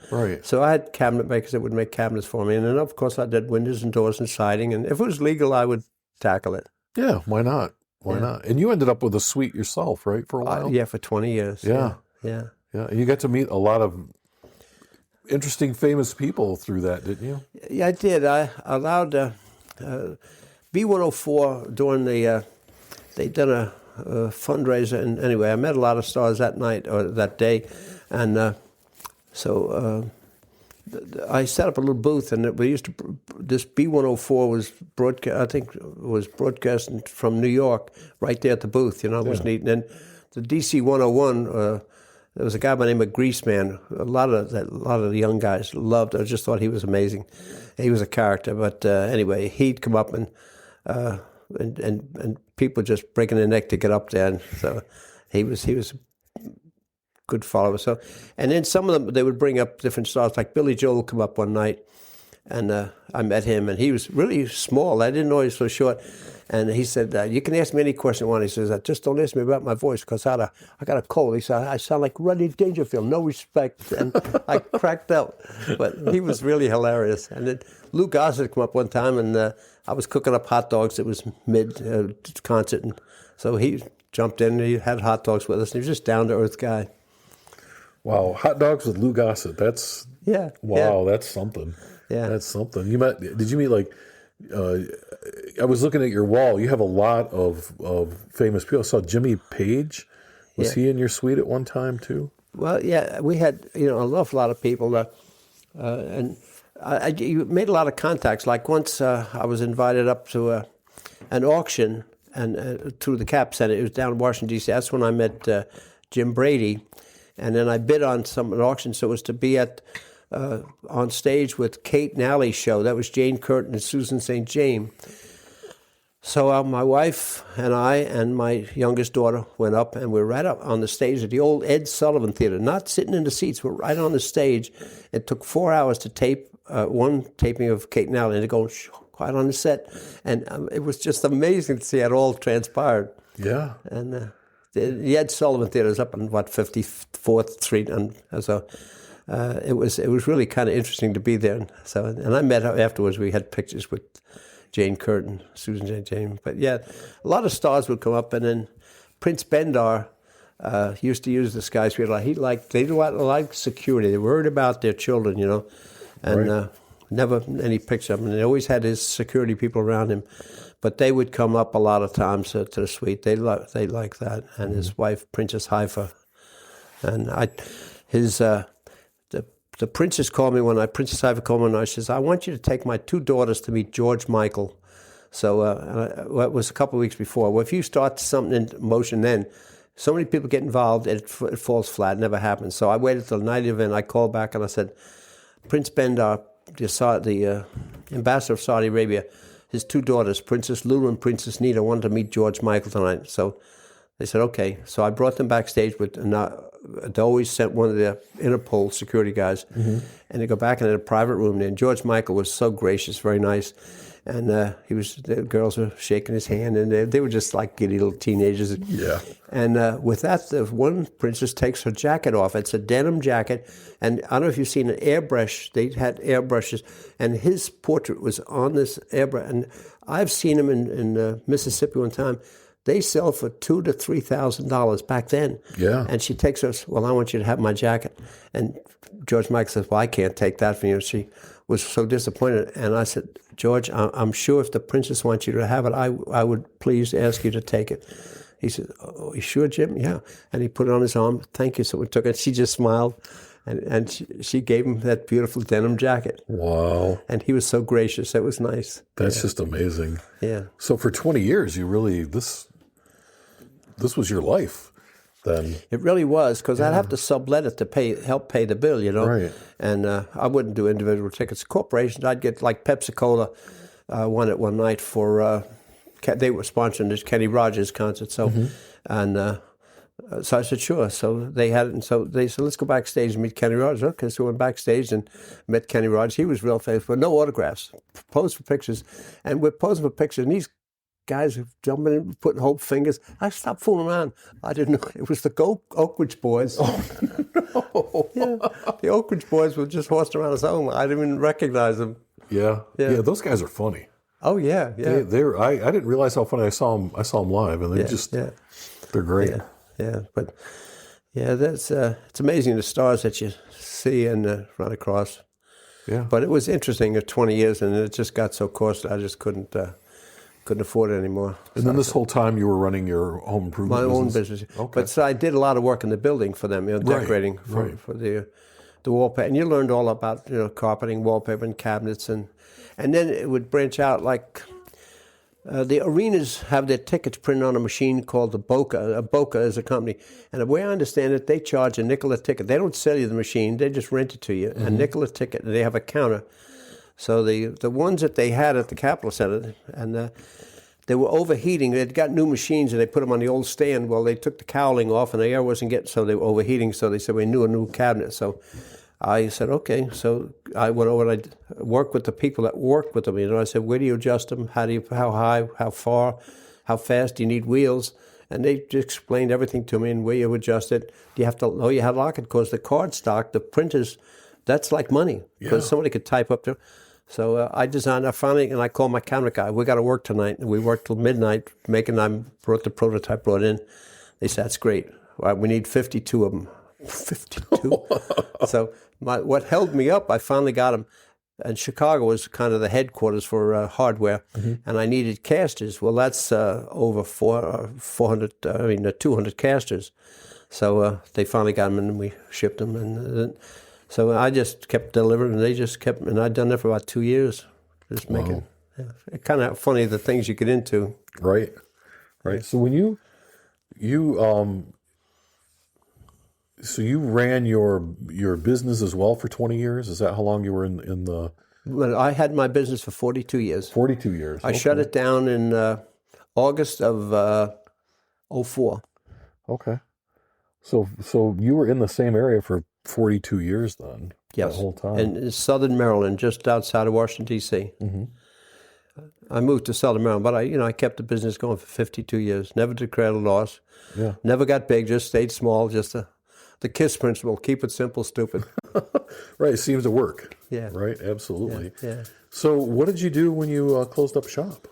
so I had cabinet makers that would make cabinets for me. And then, of course, I did windows and doors and siding. And if it was legal, I would tackle it. Yeah, why not? Why not? And you ended up with a suite yourself, right, for a while? Yeah, for 20 years. Yeah. Yeah. You got to meet a lot of interesting, famous people through that, didn't you? Yeah, I did. I allowed B104 during they done a fundraiser, and anyway, I met a lot of stars that night or that day, and so I set up a little booth, and this B104 was broadcasting from New York right there at the booth. It was neat. And then the DC 101. There was a guy by the name of Greaseman. A lot of the young guys loved. I just thought he was amazing. He was a character. But anyway, he'd come up and people just breaking their neck to get up there. And so he was a good follower. So, and then some of them, they would bring up different stars. Like Billy Joel would come up one night, and I met him, and he was really small. I didn't know he was so short. And he said, "You can ask me any question you want." He says, "Just don't ask me about my voice, because I got a cold." He said, "I sound like Rodney Dangerfield, no respect." And I cracked up. But he was really hilarious. And then Lou Gossett came up one time, and I was cooking up hot dogs. It was mid-concert. And so he jumped in, and he had hot dogs with us. And he was just down-to-earth guy. Wow, hot dogs with Lou Gossett. That's that's something. Yeah. That's something. Did you meet I was looking at your wall. You have a lot of famous people. I saw Jimmy Page. Was he in your suite at one time too? Well, yeah, we had an awful lot of people, and you made a lot of contacts. Like once I was invited up to an auction and through the Cap Center. It was down in Washington D.C. That's when I met Jim Brady, and then I bid on an auction. So it was to be at on stage with Kate Nally's show. That was Jane Curtin and Susan St. James. So my wife and I and my youngest daughter went up, and we were right up on the stage at the old Ed Sullivan Theater, not sitting in the seats. We're right on the stage. It took 4 hours to tape one taping of Kate Nally, and to go quite on the set. And it was just amazing to see how it all transpired. Yeah. And the Ed Sullivan Theater is up on, 54th Street, and so it was really kind of interesting to be there. And I met her afterwards. We had pictures with Jane Curtin, Susan St. James. But yeah, a lot of stars would come up, and then Prince Bendar used to use the skyscraper. They didn't like security. They were worried about their children, and right. Never any picture of him. And they always had his security people around him, but they would come up a lot of times to the suite. They like that, and his wife, Princess Haifa, and The princess called me Princess Haifa called me one night. She says, "I want you to take my 2 daughters to meet George Michael." So it was a couple of weeks before. Well, if you start something in motion, then so many people get involved, it falls flat. It never happens. So I waited till the night of the event. I called back and I said, "Prince Bendar, the ambassador of Saudi Arabia, his 2 daughters, Princess Lulu and Princess Nita, wanted to meet George Michael tonight." So they said, okay. So I brought them backstage they always sent one of their Interpol security guys, and they go back into a private room there. And George Michael was so gracious, very nice, and the girls were shaking his hand, and they were just like giddy little teenagers. Yeah. And with that, the one princess takes her jacket off. It's a denim jacket, and I don't know if you've seen an airbrush. They had airbrushes, and his portrait was on this airbrush. And I've seen him in Mississippi one time. They sell for $2,000 to $3,000 back then. Yeah. And she takes us, "Well, I want you to have my jacket." And George Michael says, "Well, I can't take that from you." She was so disappointed. And I said, "George, I'm sure if the princess wants you to have it, I would please ask you to take it." He said, "Oh, you sure, Jim?" "Yeah." And he put it on his arm. "Thank you." So we took it. She just smiled. And she gave him that beautiful denim jacket. Wow. And he was so gracious. It was nice. That's just amazing. Yeah. So for 20 years, you really, this was your life then. It really was, because I'd have to sublet it to help pay the bill, Right. And I wouldn't do individual tickets. Corporations, I'd get like Pepsi-Cola won it one night for, they were sponsoring this Kenny Rogers concert. So, so I said, sure. So they had it, and so they said, "Let's go backstage and meet Kenny Rogers." Okay, so we went backstage and met Kenny Rogers. He was real famous, but no autographs. Posed for pictures. And we're posing for pictures, and these guys are jumping in, putting whole fingers. I stopped fooling around. I didn't know. It was the Oak Ridge Boys. Oh, no. Yeah, the Oak Ridge Boys were just horsing around us home. I didn't even recognize them. Yeah. Yeah, those guys are funny. Oh, yeah, yeah. I didn't realize how funny I saw them live, and they're great. Yeah, but that's it's amazing the stars that you see and run across. Yeah, but it was interesting at 20 years, and it just got so costly I just couldn't afford it anymore. And then this whole time you were running your home improvement business? My own business. Okay. But so I did a lot of work in the building for them, decorating for the wallpaper, and you learned all about carpeting, wallpaper, and cabinets, and then it would branch out like. The arenas have their tickets printed on a machine called the Boca. Boca is a company. And the way I understand it, they charge a nickel a ticket. They don't sell you the machine. They just rent it to you, a nickel a ticket. And they have a counter. So the ones that they had at the Capitol Center, and they were overheating. They'd got new machines, and they put them on the old stand. Well, they took the cowling off, and the air wasn't getting, so they were overheating. So they said, "We need a new cabinet." So I said, okay. So I went over and I worked with the people that work with them. I said, "Where do you adjust them? How high, how far, how fast do you need wheels?" And they just explained everything to me and where you adjust it. Do you have to know you have to lock it? Because the card stock, the printers, that's like money. Because somebody could type up there. So I finally, and I called my cabinet guy. "We got to work tonight." And we worked till midnight I brought the prototype in. They said, "That's great. We need 52 of them." 52. So what held me up, I finally got them. And Chicago was kind of the headquarters for hardware, and I needed casters. Well, that's over 200 casters. So they finally got them, and we shipped them. And so I just kept delivering, and they just kept, and I'd done that for about 2 years. Just making, it's kind of funny the things you get into. Right. So when you so you ran your business as well for 20 years? Is that how long you were in the... Well, I had my business for 42 years. 42 years. I shut it down in August of '04. Okay. So you were in the same area for 42 years then? Yes. That whole time? In southern Maryland, just outside of Washington, D.C. Mm-hmm. I moved to southern Maryland, but I kept the business going for 52 years. Never declared a loss. Yeah. Never got big, just stayed small, just the KISS principle, keep it simple, stupid. Right, it seems to work. Yeah. Right, absolutely. Yeah. So what did you do when you closed up shop?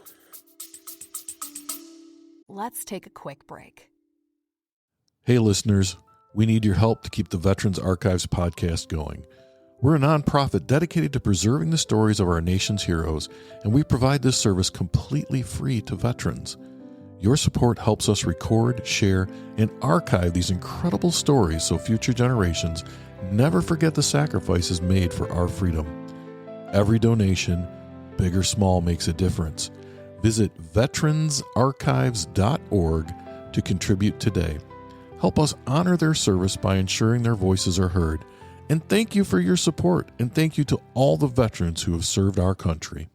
Let's take a quick break. Hey listeners, we need your help to keep the Veterans Archives podcast going. We're a nonprofit dedicated to preserving the stories of our nation's heroes, and we provide this service completely free to veterans. Your support helps us record, share, and archive these incredible stories so future generations never forget the sacrifices made for our freedom. Every donation, big or small, makes a difference. Visit veteransarchives.org to contribute today. Help us honor their service by ensuring their voices are heard. And thank you for your support, and thank you to all the veterans who have served our country.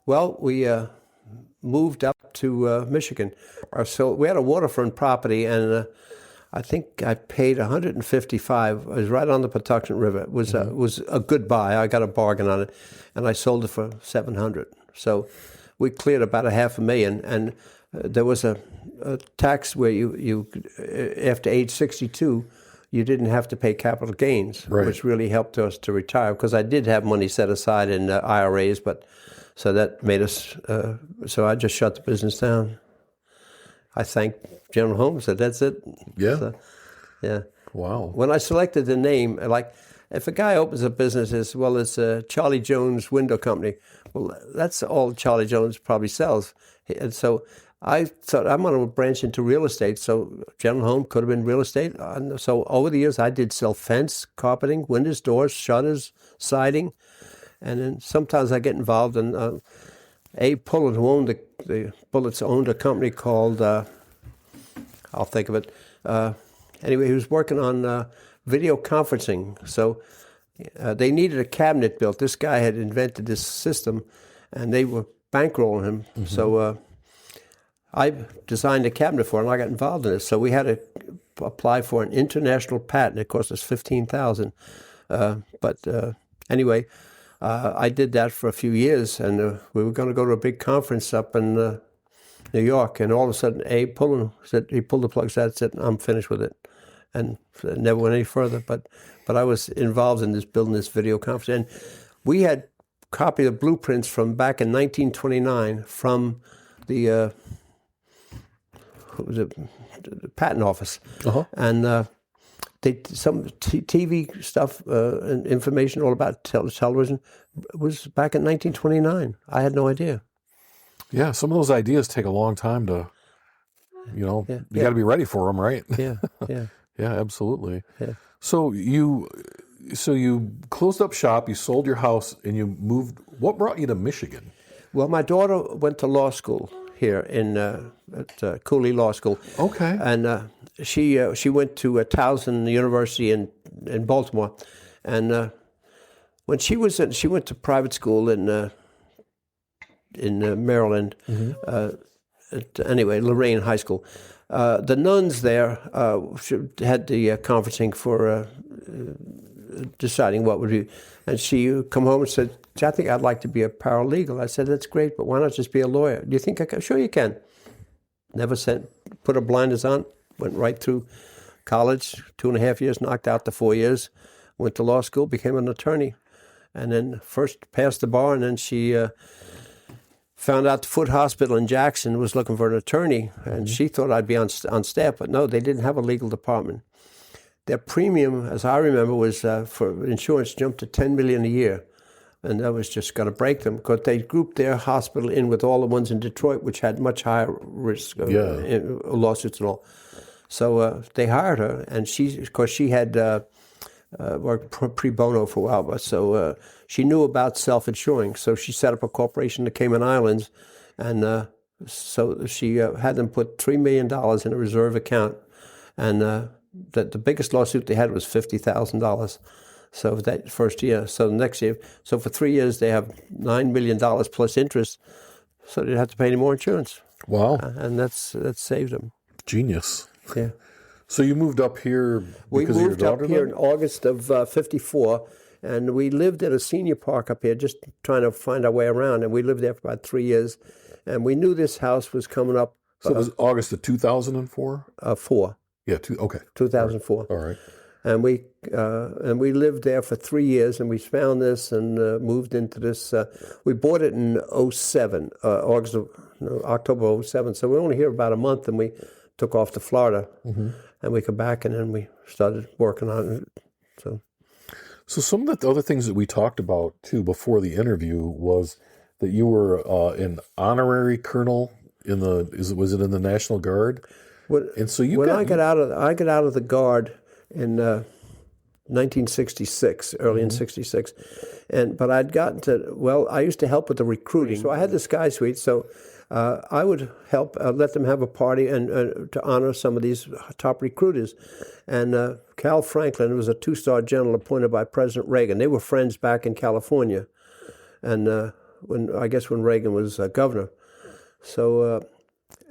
Well, we moved up to Michigan. So we had a waterfront property, and I think I paid $155. It was right on the Patuxent River. It was a good buy. I got a bargain on it, and I sold it for $700. So we cleared about $500,000, and there was a tax where you after age 62, you didn't have to pay capital gains, right, which really helped us to retire, because I did have money set aside in IRAs, but so that made us, so I just shut the business down. I thanked General Holmes, said, that's it. Yeah. So, yeah. Wow. When I selected the name, like, if a guy opens a business as well as Charlie Jones Window Company, well, that's all Charlie Jones probably sells. And so I thought I'm going to branch into real estate. So General Home could have been real estate. So over the years, I did sell fence, carpeting, windows, doors, shutters, siding. And then sometimes I get involved in Abe Pullen, who owned the Bullets, owned a company called, I'll think of it. Anyway, he was working on video conferencing. So they needed a cabinet built. This guy had invented this system, and they were bankrolling him. Mm-hmm. So I designed a cabinet for him, and I got involved in it. So we had to apply for an international patent. It cost us $15,000. Anyway, I did that for a few years, and we were going to go to a big conference up in New York, and all of a sudden Abe Pullen said, he pulled the plug, said, I'm finished with it. And never went any further. But I was involved in this, building this video conference. And we had a copy of blueprints from back in 1929 from the patent office. Uh-huh. And they some TV stuff and information all about television was back in 1929. I had no idea. Yeah, some of those ideas take a long time to, you got to be ready for them, right? Yeah. Yeah, absolutely. Yeah. So you closed up shop, you sold your house, and you moved. What brought you to Michigan? Well, my daughter went to law school here at Cooley Law School. Okay. And she went to Towson University in Baltimore, and when she went to private school in Maryland. Mm-hmm. Anyway, Lorraine High School. The nuns there had the conferencing for deciding what would be, and she come home and said, I think I'd like to be a paralegal. I said, that's great, but why not just be a lawyer? Do you think I can? Sure you can. Never put her blinders on, went right through college, 2.5 years, knocked out the 4 years, went to law school, became an attorney, and then first passed the bar, and then she found out the Foot Hospital in Jackson was looking for an attorney, and she thought I'd be on staff, but no, they didn't have a legal department. Their premium, as I remember, was for insurance jumped to $10 million a year, And that was just going to break them because they grouped their hospital in with all the ones in Detroit, which had much higher risk of lawsuits and all. So they hired her, and she had worked pre bono for a while, but so she knew about self-insuring. So she set up a corporation in the Cayman Islands, and so she had them put $3 million in a reserve account, and the biggest lawsuit they had was $50,000. So that first year. So the next year, so for 3 years they have $9 million plus interest, so they didn't have to pay any more insurance. Wow. And that saved them. Genius. Yeah. So you moved up here because of your daughter? We moved up here in August of '54, and we lived at a senior park up here, just trying to find our way around. And we lived there for about 3 years, and we knew this house was coming up. So it was August of 2004? 4. Yeah. Okay. 2004. All right. And we lived there for 3 years, and we found this and moved into this. We bought it in October 07. So we were only here about a month, and we took off to Florida, and we come back, and then we started working on it. So some of the other things that we talked about too before the interview was that you were an honorary colonel was it in the National Guard? And so I got out of the Guard in 1966, early in '66, but I'd gotten to, I used to help with the recruiting. So I had the Sky Suite, so I would help let them have a party and to honor some of these top recruiters. And Cal Franklin was a 2-star general appointed by President Reagan. They were friends back in California, and when Reagan was governor. So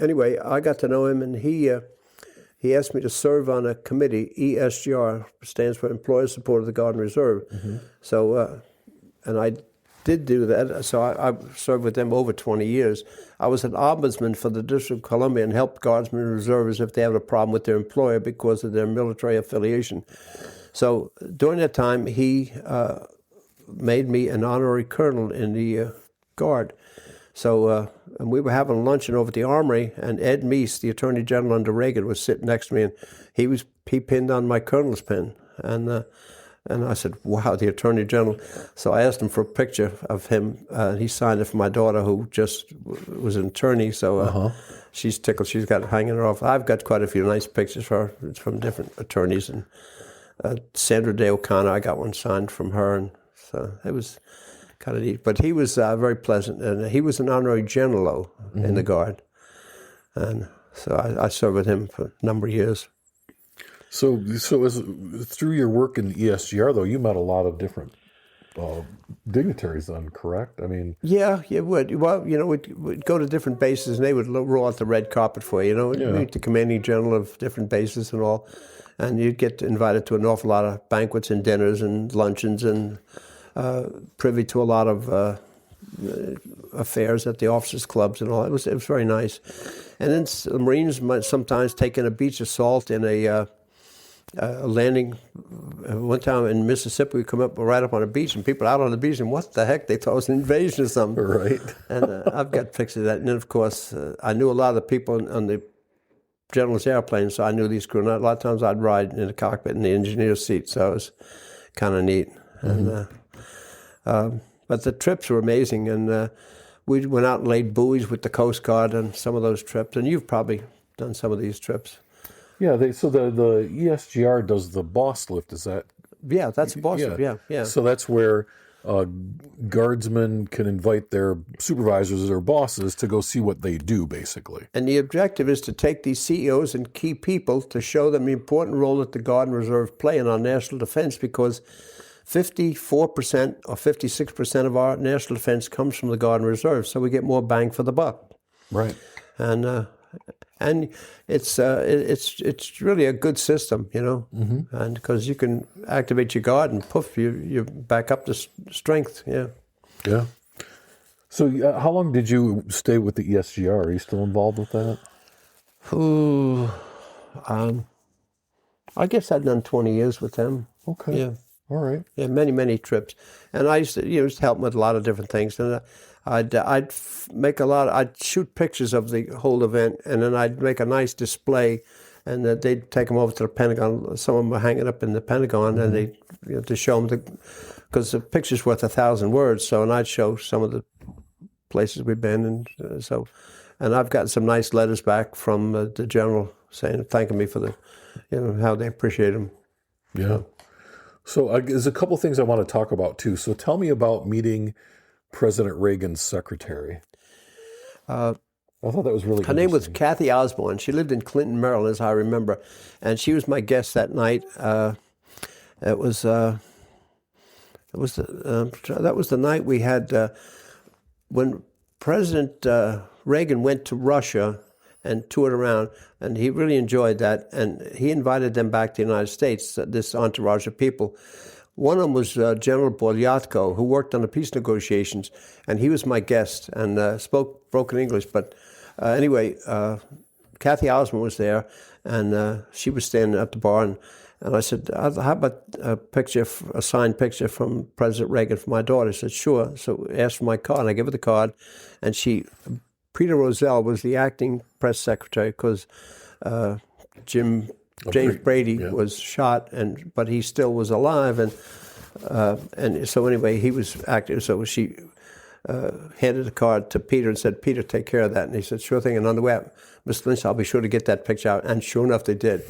anyway, I got to know him, and he asked me to serve on a committee. ESGR stands for Employers Support of the Guard and Reserve. So, and I did do that. So I served with them over 20 years. I was an ombudsman for the District of Columbia and helped guardsmen and reservists if they have a problem with their employer because of their military affiliation. So during that time, he made me an honorary colonel in the Guard. So and we were having a luncheon over at the Armory, and Ed Meese, the Attorney General under Reagan, was sitting next to me, and he pinned on my colonel's pin, and I said, "Wow, the Attorney General." So I asked him for a picture of him, and he signed it for my daughter, who just was an attorney. So she's tickled; she's got it hanging her off. I've got quite a few nice pictures from different attorneys, and Sandra Day O'Connor, I got one signed from her, and so it was kind of neat. But he was very pleasant, and he was an honorary general in the Guard, and so I served with him for a number of years. So through your work in ESGR, though, you met a lot of different dignitaries then, correct? I mean... Yeah, you would. Well, we'd go to different bases, and they would roll out the red carpet for you, meet the commanding general of different bases and all, and you'd get invited to an awful lot of banquets and dinners and luncheons and privy to a lot of affairs at the officers' clubs and all. It was very nice. And then the Marines might sometimes take in a beach assault in a landing. One time in Mississippi, we come up right up on a beach, and people out on the beach, and what the heck? They thought it was an invasion or something. Right. And I've got pictures of that. And then, of course, I knew a lot of the people on the general's airplane, so I knew these crew. And a lot of times I'd ride in the cockpit in the engineer's seat, so it was kind of neat. And but the trips were amazing, and we went out and laid buoys with the Coast Guard on some of those trips, and you've probably done some of these trips. Yeah, so the ESGR does the boss lift, is that? Yeah, that's a boss lift, yeah. So that's where guardsmen can invite their supervisors or bosses to go see what they do, basically. And the objective is to take these CEOs and key people to show them the important role that the Guard and Reserve play in our national defense, because 54% or 56% of our national defense comes from the Guard and Reserve, so we get more bang for the buck. Right. And it's really a good system, and because you can activate your Guard and poof, you back up to strength. Yeah. Yeah. So how long did you stay with the ESGR? Are you still involved with that? I guess I've done 20 years with them. Okay. Yeah. All right. Yeah, many trips, and I used to help them with a lot of different things, and I'd shoot pictures of the whole event, and then I'd make a nice display and they'd take them over to the Pentagon. Some of them were hanging up in the Pentagon, and they, to show them, because the picture's worth 1,000 words. So, and I'd show some of the places we've been, and I've gotten some nice letters back from the general saying, thanking me for the, how they appreciate them. Yeah. So there's a couple things I want to talk about too. So tell me about meeting President Reagan's secretary. I thought that was really Her name was Kathy Osborne. She lived in Clinton, Maryland, as I remember, and she was my guest that night. That was the night we had when President Reagan went to Russia and toured around, and he really enjoyed that, and he invited them back to the United States, this entourage of people. One of them was General Bolyatko, who worked on the peace negotiations, and he was my guest and spoke broken English. But anyway, Kathy Osborne was there, and she was standing at the bar, and I said, how about a signed picture from President Reagan for my daughter? She said, sure. So I asked for my card, and I gave her the card, and Peter Rozelle was the acting press secretary because James Brady was shot, but he still was alive, and so anyway, he was acting. So she handed the card to Peter and said, "Peter, take care of that." And he said, "Sure thing." And on the way out, Mr. Lynch, I'll be sure to get that picture out. And sure enough, they did.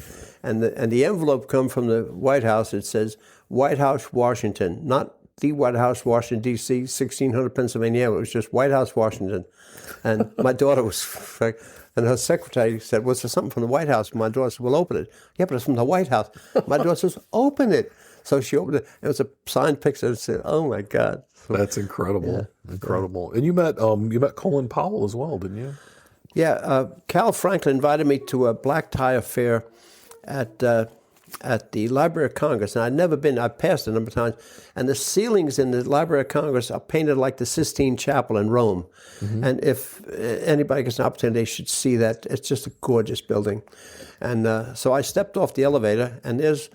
And the envelope come from the White House. It says White House, Washington, not the White House, Washington, D.C., 1600 Pennsylvania. It was just White House, Washington. And my daughter was, and her secretary said, "Was there something from the White House?" And my daughter said, "Well, open it." "Yeah, but it's from the White House." My daughter says, "Open it." So she opened it. It was a signed picture. And said, "Oh my God." That's incredible. Yeah. Incredible. And you met Colin Powell as well, didn't you? Yeah, Cal Franklin invited me to a black tie affair at the Library of Congress, and I'd never been. I passed a number of times, and the ceilings in the Library of Congress are painted like the Sistine Chapel in Rome. Mm-hmm. And if anybody gets an opportunity, they should see that. It's just a gorgeous building. And so I stepped off the elevator, and there's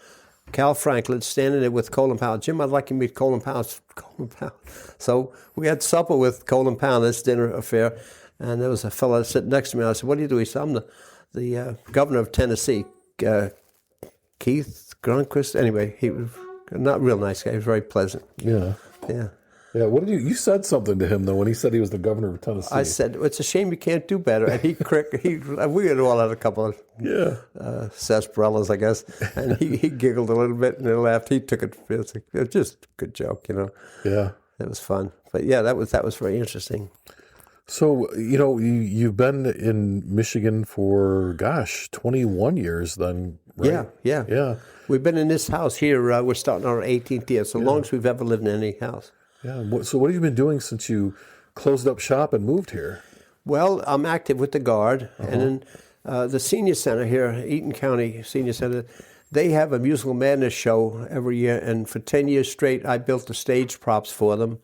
Cal Franklin standing there with Colin Powell. "Jim, I'd like you to meet Colin Powell." Colin Powell. So we had supper with Colin Powell, this dinner affair, and there was a fellow sitting next to me. I said, "What do you do?" He said, "I'm the governor of Tennessee, Keith Grunquist." Anyway, he was not a real nice guy. He was very pleasant. Yeah. Yeah. Yeah. What did you said something to him, though, when he said he was the governor of Tennessee. I said, "It's a shame you can't do better." And we had all had a couple of sarsaparillas, I guess. And he giggled a little bit and he laughed. He took it. It was just a good joke, Yeah. It was fun. But yeah, that was very interesting. So, you've been in Michigan for, 21 years then, right? Yeah. We've been in this house here. We're starting our 18th year, so long as we've ever lived in any house. Yeah. So what have you been doing since you closed up shop and moved here? Well, I'm active with the Guard, and in the Senior Center here, Eaton County Senior Center, they have a musical madness show every year, and for 10 years straight, I built the stage props for them.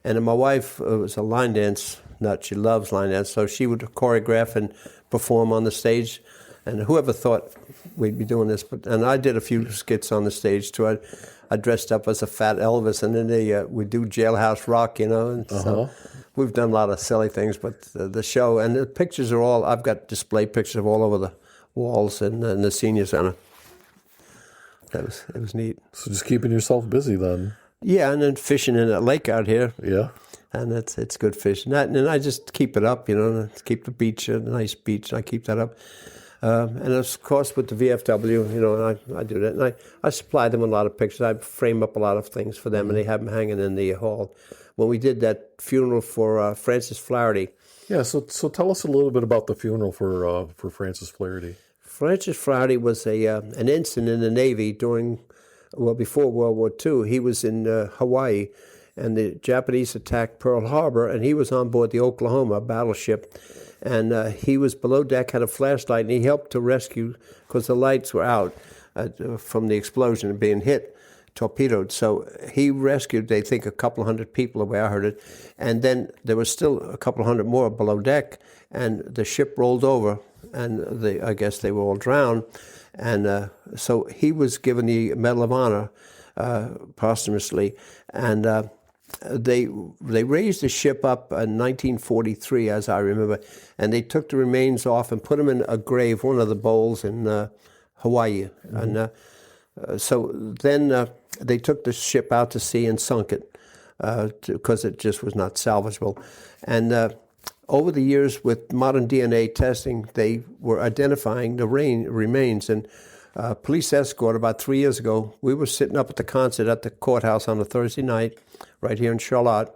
And then my wife was a line dance nut. She loves line dance, so she would choreograph and perform on the stage. And whoever thought we'd be doing this? And I did a few skits on the stage too. I dressed up as a fat Elvis, and then we do Jailhouse Rock, And so we've done a lot of silly things, but the show and the pictures are all. I've got display pictures of all over the walls in the Senior Center. It was neat. So just keeping yourself busy then. Yeah, and then fishing in a lake out here. Yeah. And it's good fishing. And I just keep it up, keep the beach a nice beach, and I keep that up. And of course with the VFW, and I do that. And I supply them a lot of pictures. I frame up a lot of things for them, and they have them hanging in the hall. When we did that funeral for Francis Flaherty. Yeah, so tell us a little bit about the funeral for Francis Flaherty. Francis Flaherty was an ensign in the Navy before World War II. He was in Hawaii, and the Japanese attacked Pearl Harbor, and he was on board the Oklahoma battleship. And he was below deck, had a flashlight, and he helped to rescue, because the lights were out from the explosion and being hit, torpedoed. So he rescued, they think, a couple hundred people, the way I heard it. And then there was still a couple hundred more below deck, and the ship rolled over, and I guess they were all drowned. And so he was given the Medal of Honor posthumously. And they raised the ship up in 1943, as I remember, and they took the remains off and put them in a grave, one of the bowls in Hawaii. And so then they took the ship out to sea and sunk it because it just was not salvageable. And over the years, with modern DNA testing, they were identifying the remains. And police escort about 3 years ago, we were sitting up at the concert at the courthouse on a Thursday night, right here in Charlotte,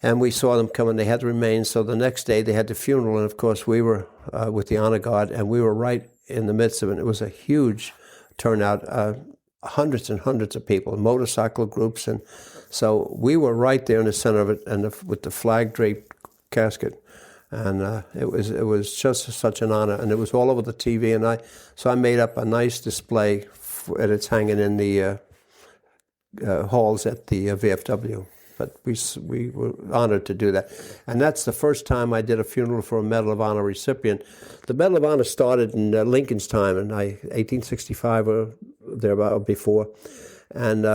and we saw them coming. They had the remains. So the next day they had the funeral, and of course we were with the honor guard, and we were right in the midst of it. It was a huge turnout, hundreds and hundreds of people, motorcycle groups, and so we were right there in the center of it, and with the flag draped casket, and it was just such an honor, and it was all over the TV, and I made up a nice display, and it's hanging in the halls at the VFW. But we were honored to do that. And that's the first time I did a funeral for a Medal of Honor recipient. The Medal of Honor started in Lincoln's time, in 1865 or thereabout before. And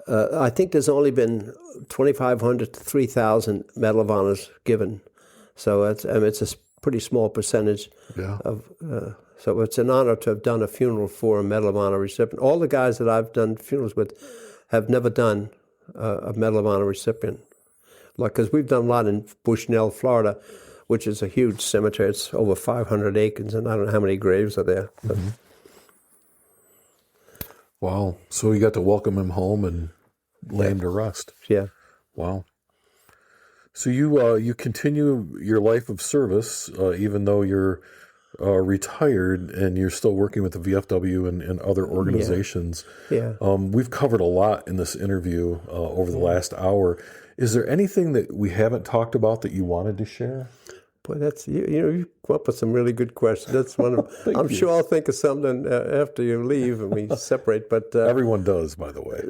I think there's only been 2,500 to 3,000 Medal of Honors given. So it's a pretty small percentage. Yeah. So it's an honor to have done a funeral for a Medal of Honor recipient. All the guys that I've done funerals with have never done a Medal of Honor recipient. Like, because we've done a lot in Bushnell, Florida, which is a huge cemetery. It's over 500 acres, and I don't know how many graves are there. Mm-hmm. Wow. So you got to welcome him home and lay him to rest. Yeah. Wow. So you continue your life of service, even though you're retired and you're still working with the VFW and other organizations. Yeah. We've covered a lot in this interview over the last hour. Is there anything that we haven't talked about that you wanted to share? Boy, that's you come up with some really good questions. That's one of. I'm sure I'll think of something after you leave and we separate. But everyone does, by the way.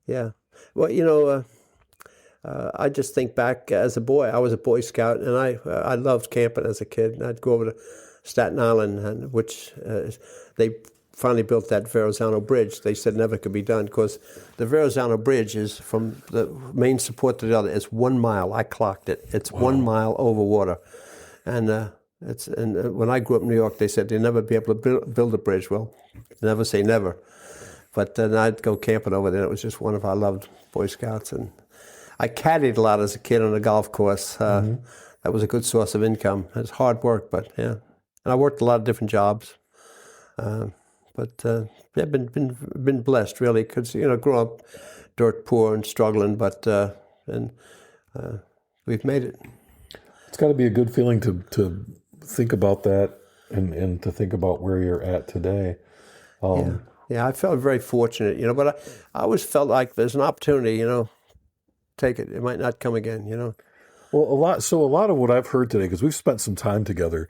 Yeah. Well, I just think back as a boy. I was a Boy Scout, and I loved camping as a kid. And I'd go over to Staten Island, which they finally built that Verrazano Bridge. They said never could be done because the Verrazano Bridge is from the main support to the other. It's 1 mile. I clocked it. It's 1 mile over water, and when I grew up in New York, they said they'd never be able to build a bridge. Well, never say never. But then I'd go camping over there. It was just one of our loved Boy Scouts, and I caddied a lot as a kid on a golf course. That was a good source of income. It was hard work, but yeah. And I worked a lot of different jobs. Been blessed, really, because, grew up dirt poor and struggling, but we've made it. It's got to be a good feeling to think about that and to think about where you're at today. Yeah, I felt very fortunate, but I always felt like there's an opportunity, take it. It might not come again, Well, a lot of what I've heard today, because we've spent some time together,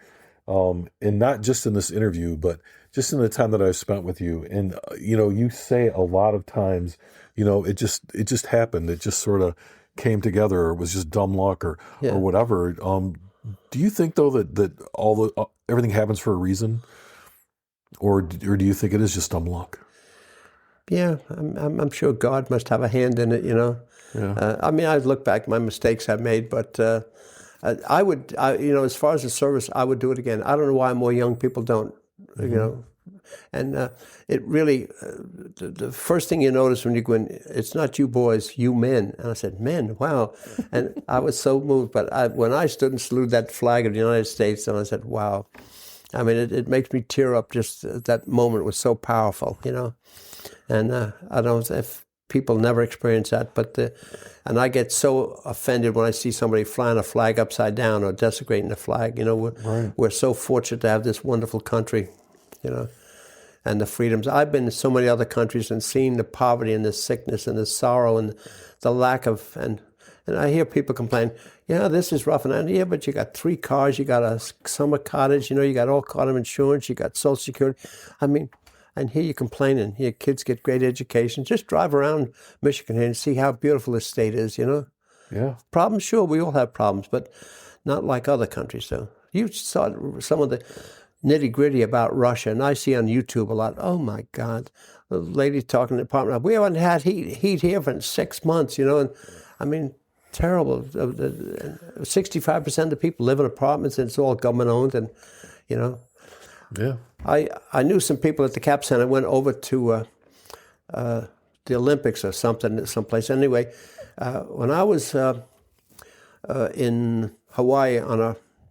and not just in this interview, but just in the time that I've spent with you, and you say a lot of times, it just happened. It just sort of came together, or it was just dumb luck, or whatever. Do you think though that everything happens for a reason, or do you think it is just dumb luck? Yeah, I'm sure God must have a hand in it, Yeah. I look back at my mistakes I've made, but I would, as far as the service, I would do it again. I don't know why more young people don't, And it really, the first thing you notice when you go in, it's not you boys, you men. And I said, men, wow. And I was so moved. But when I stood and saluted that flag of the United States, and I said, wow. It makes me tear up. Just that moment was so powerful, And I don't know if people never experience that, but and I get so offended when I see somebody flying a flag upside down or desecrating the flag. We're so fortunate to have this wonderful country, and the freedoms. I've been to so many other countries and seen the poverty and the sickness and the sorrow and the lack of, and I hear people complain, this is rough. And yeah, but you got 3 cars, you got a summer cottage, you got all kind of insurance, you got Social Security. And here you're complaining. Your kids get great education. Just drive around Michigan here and see how beautiful this state is, Yeah. Problems, sure, we all have problems, but not like other countries, though. You saw some of nitty-gritty about Russia. And I see on YouTube a lot, oh my God, the lady talking in the apartment, we haven't had heat here for 6 months, and I mean, terrible. 65% of the people live in apartments, and it's all government-owned, and, Yeah. I knew some people at the Cap Center, went over to the Olympics or something, someplace. Anyway, when I was in Hawaii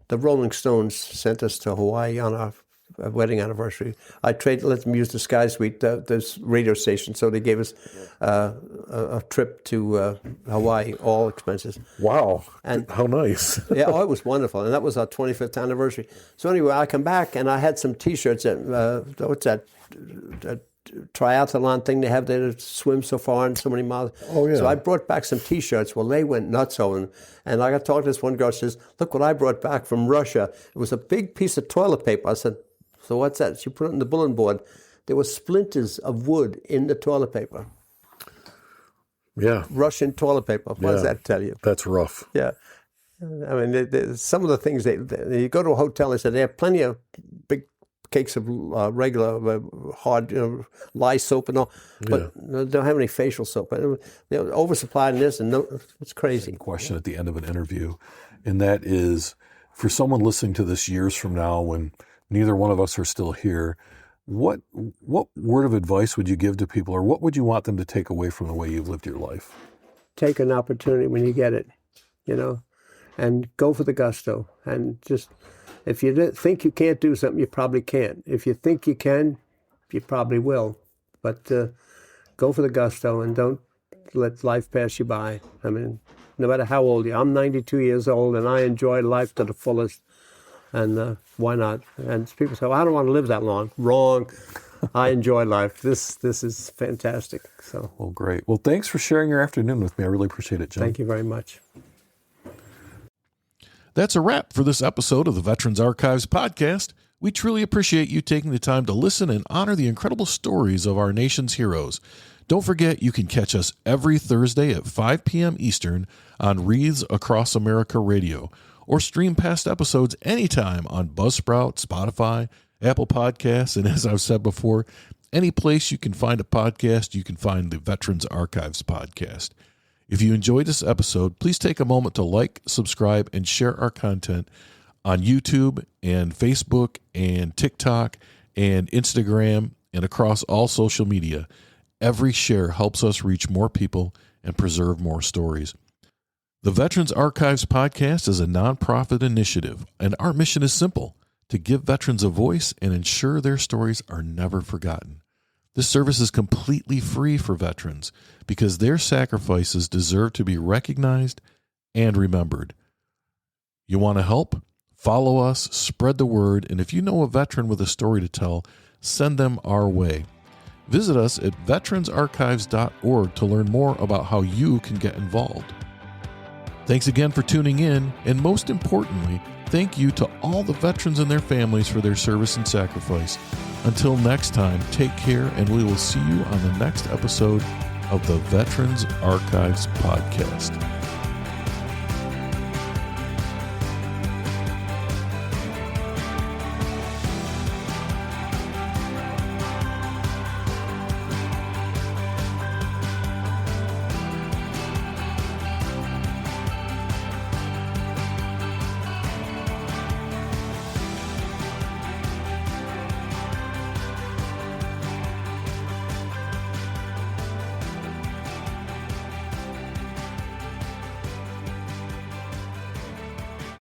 the Rolling Stones sent us to Hawaii on our wedding anniversary. Let them use the Sky Suite, this radio station, so they gave us a trip to Hawaii, all expenses. Wow. And how nice. Yeah, it was wonderful. And that was our 25th anniversary. So anyway, I come back and I had some T-shirts what's that triathlon thing they have there to swim so far and so many miles. Oh, yeah. So I brought back some T-shirts. Well, they went nuts over them. And I got talking to this one girl. She says, look what I brought back from Russia. It was a big piece of toilet paper. I said, so what's that? She put it in the bulletin board. There were splinters of wood in the toilet paper. Yeah. Russian toilet paper. What does that tell you? That's rough. Yeah. I mean, some of the things, you go to a hotel, they said they have plenty of big cakes of regular hard lye soap and all, but they don't have any facial soap. They're oversupplied in this, and it's crazy. Question at the end of an interview, and that is, for someone listening to this years from now when neither one of us are still here, what word of advice would you give to people, or what would you want them to take away from the way you've lived your life? Take an opportunity when you get it, and go for the gusto, and just, if you think you can't do something, you probably can't. If you think you can, you probably will. But go for the gusto and don't let life pass you by. I mean, no matter how old you are. I'm 92 years old, and I enjoy life to the fullest. And why not? And people say, well, I don't want to live that long. Wrong. I enjoy life. This is fantastic. So. Well, great. Well, thanks for sharing your afternoon with me. I really appreciate it, Jim. Thank you very much. That's a wrap for this episode of the Veterans Archives podcast. We truly appreciate you taking the time to listen and honor the incredible stories of our nation's heroes. Don't forget, you can catch us every Thursday at 5 p.m. Eastern on Wreaths Across America Radio, or stream past episodes anytime on Buzzsprout, Spotify, Apple Podcasts, and as I've said before, any place you can find a podcast, you can find the Veterans Archives podcast. If you enjoyed this episode, please take a moment to like, subscribe, and share our content on YouTube and Facebook and TikTok and Instagram and across all social media. Every share helps us reach more people and preserve more stories. The Veterans Archives podcast is a nonprofit initiative, and our mission is simple: to give veterans a voice and ensure their stories are never forgotten. This service is completely free for veterans because their sacrifices deserve to be recognized and remembered. You want to help? Follow us, spread the word, and if you know a veteran with a story to tell, send them our way. Visit us at veteransarchives.org to learn more about how you can get involved. Thanks again for tuning in, and most importantly, thank you to all the veterans and their families for their service and sacrifice. Until next time, take care, and we will see you on the next episode of the Veterans Archives podcast.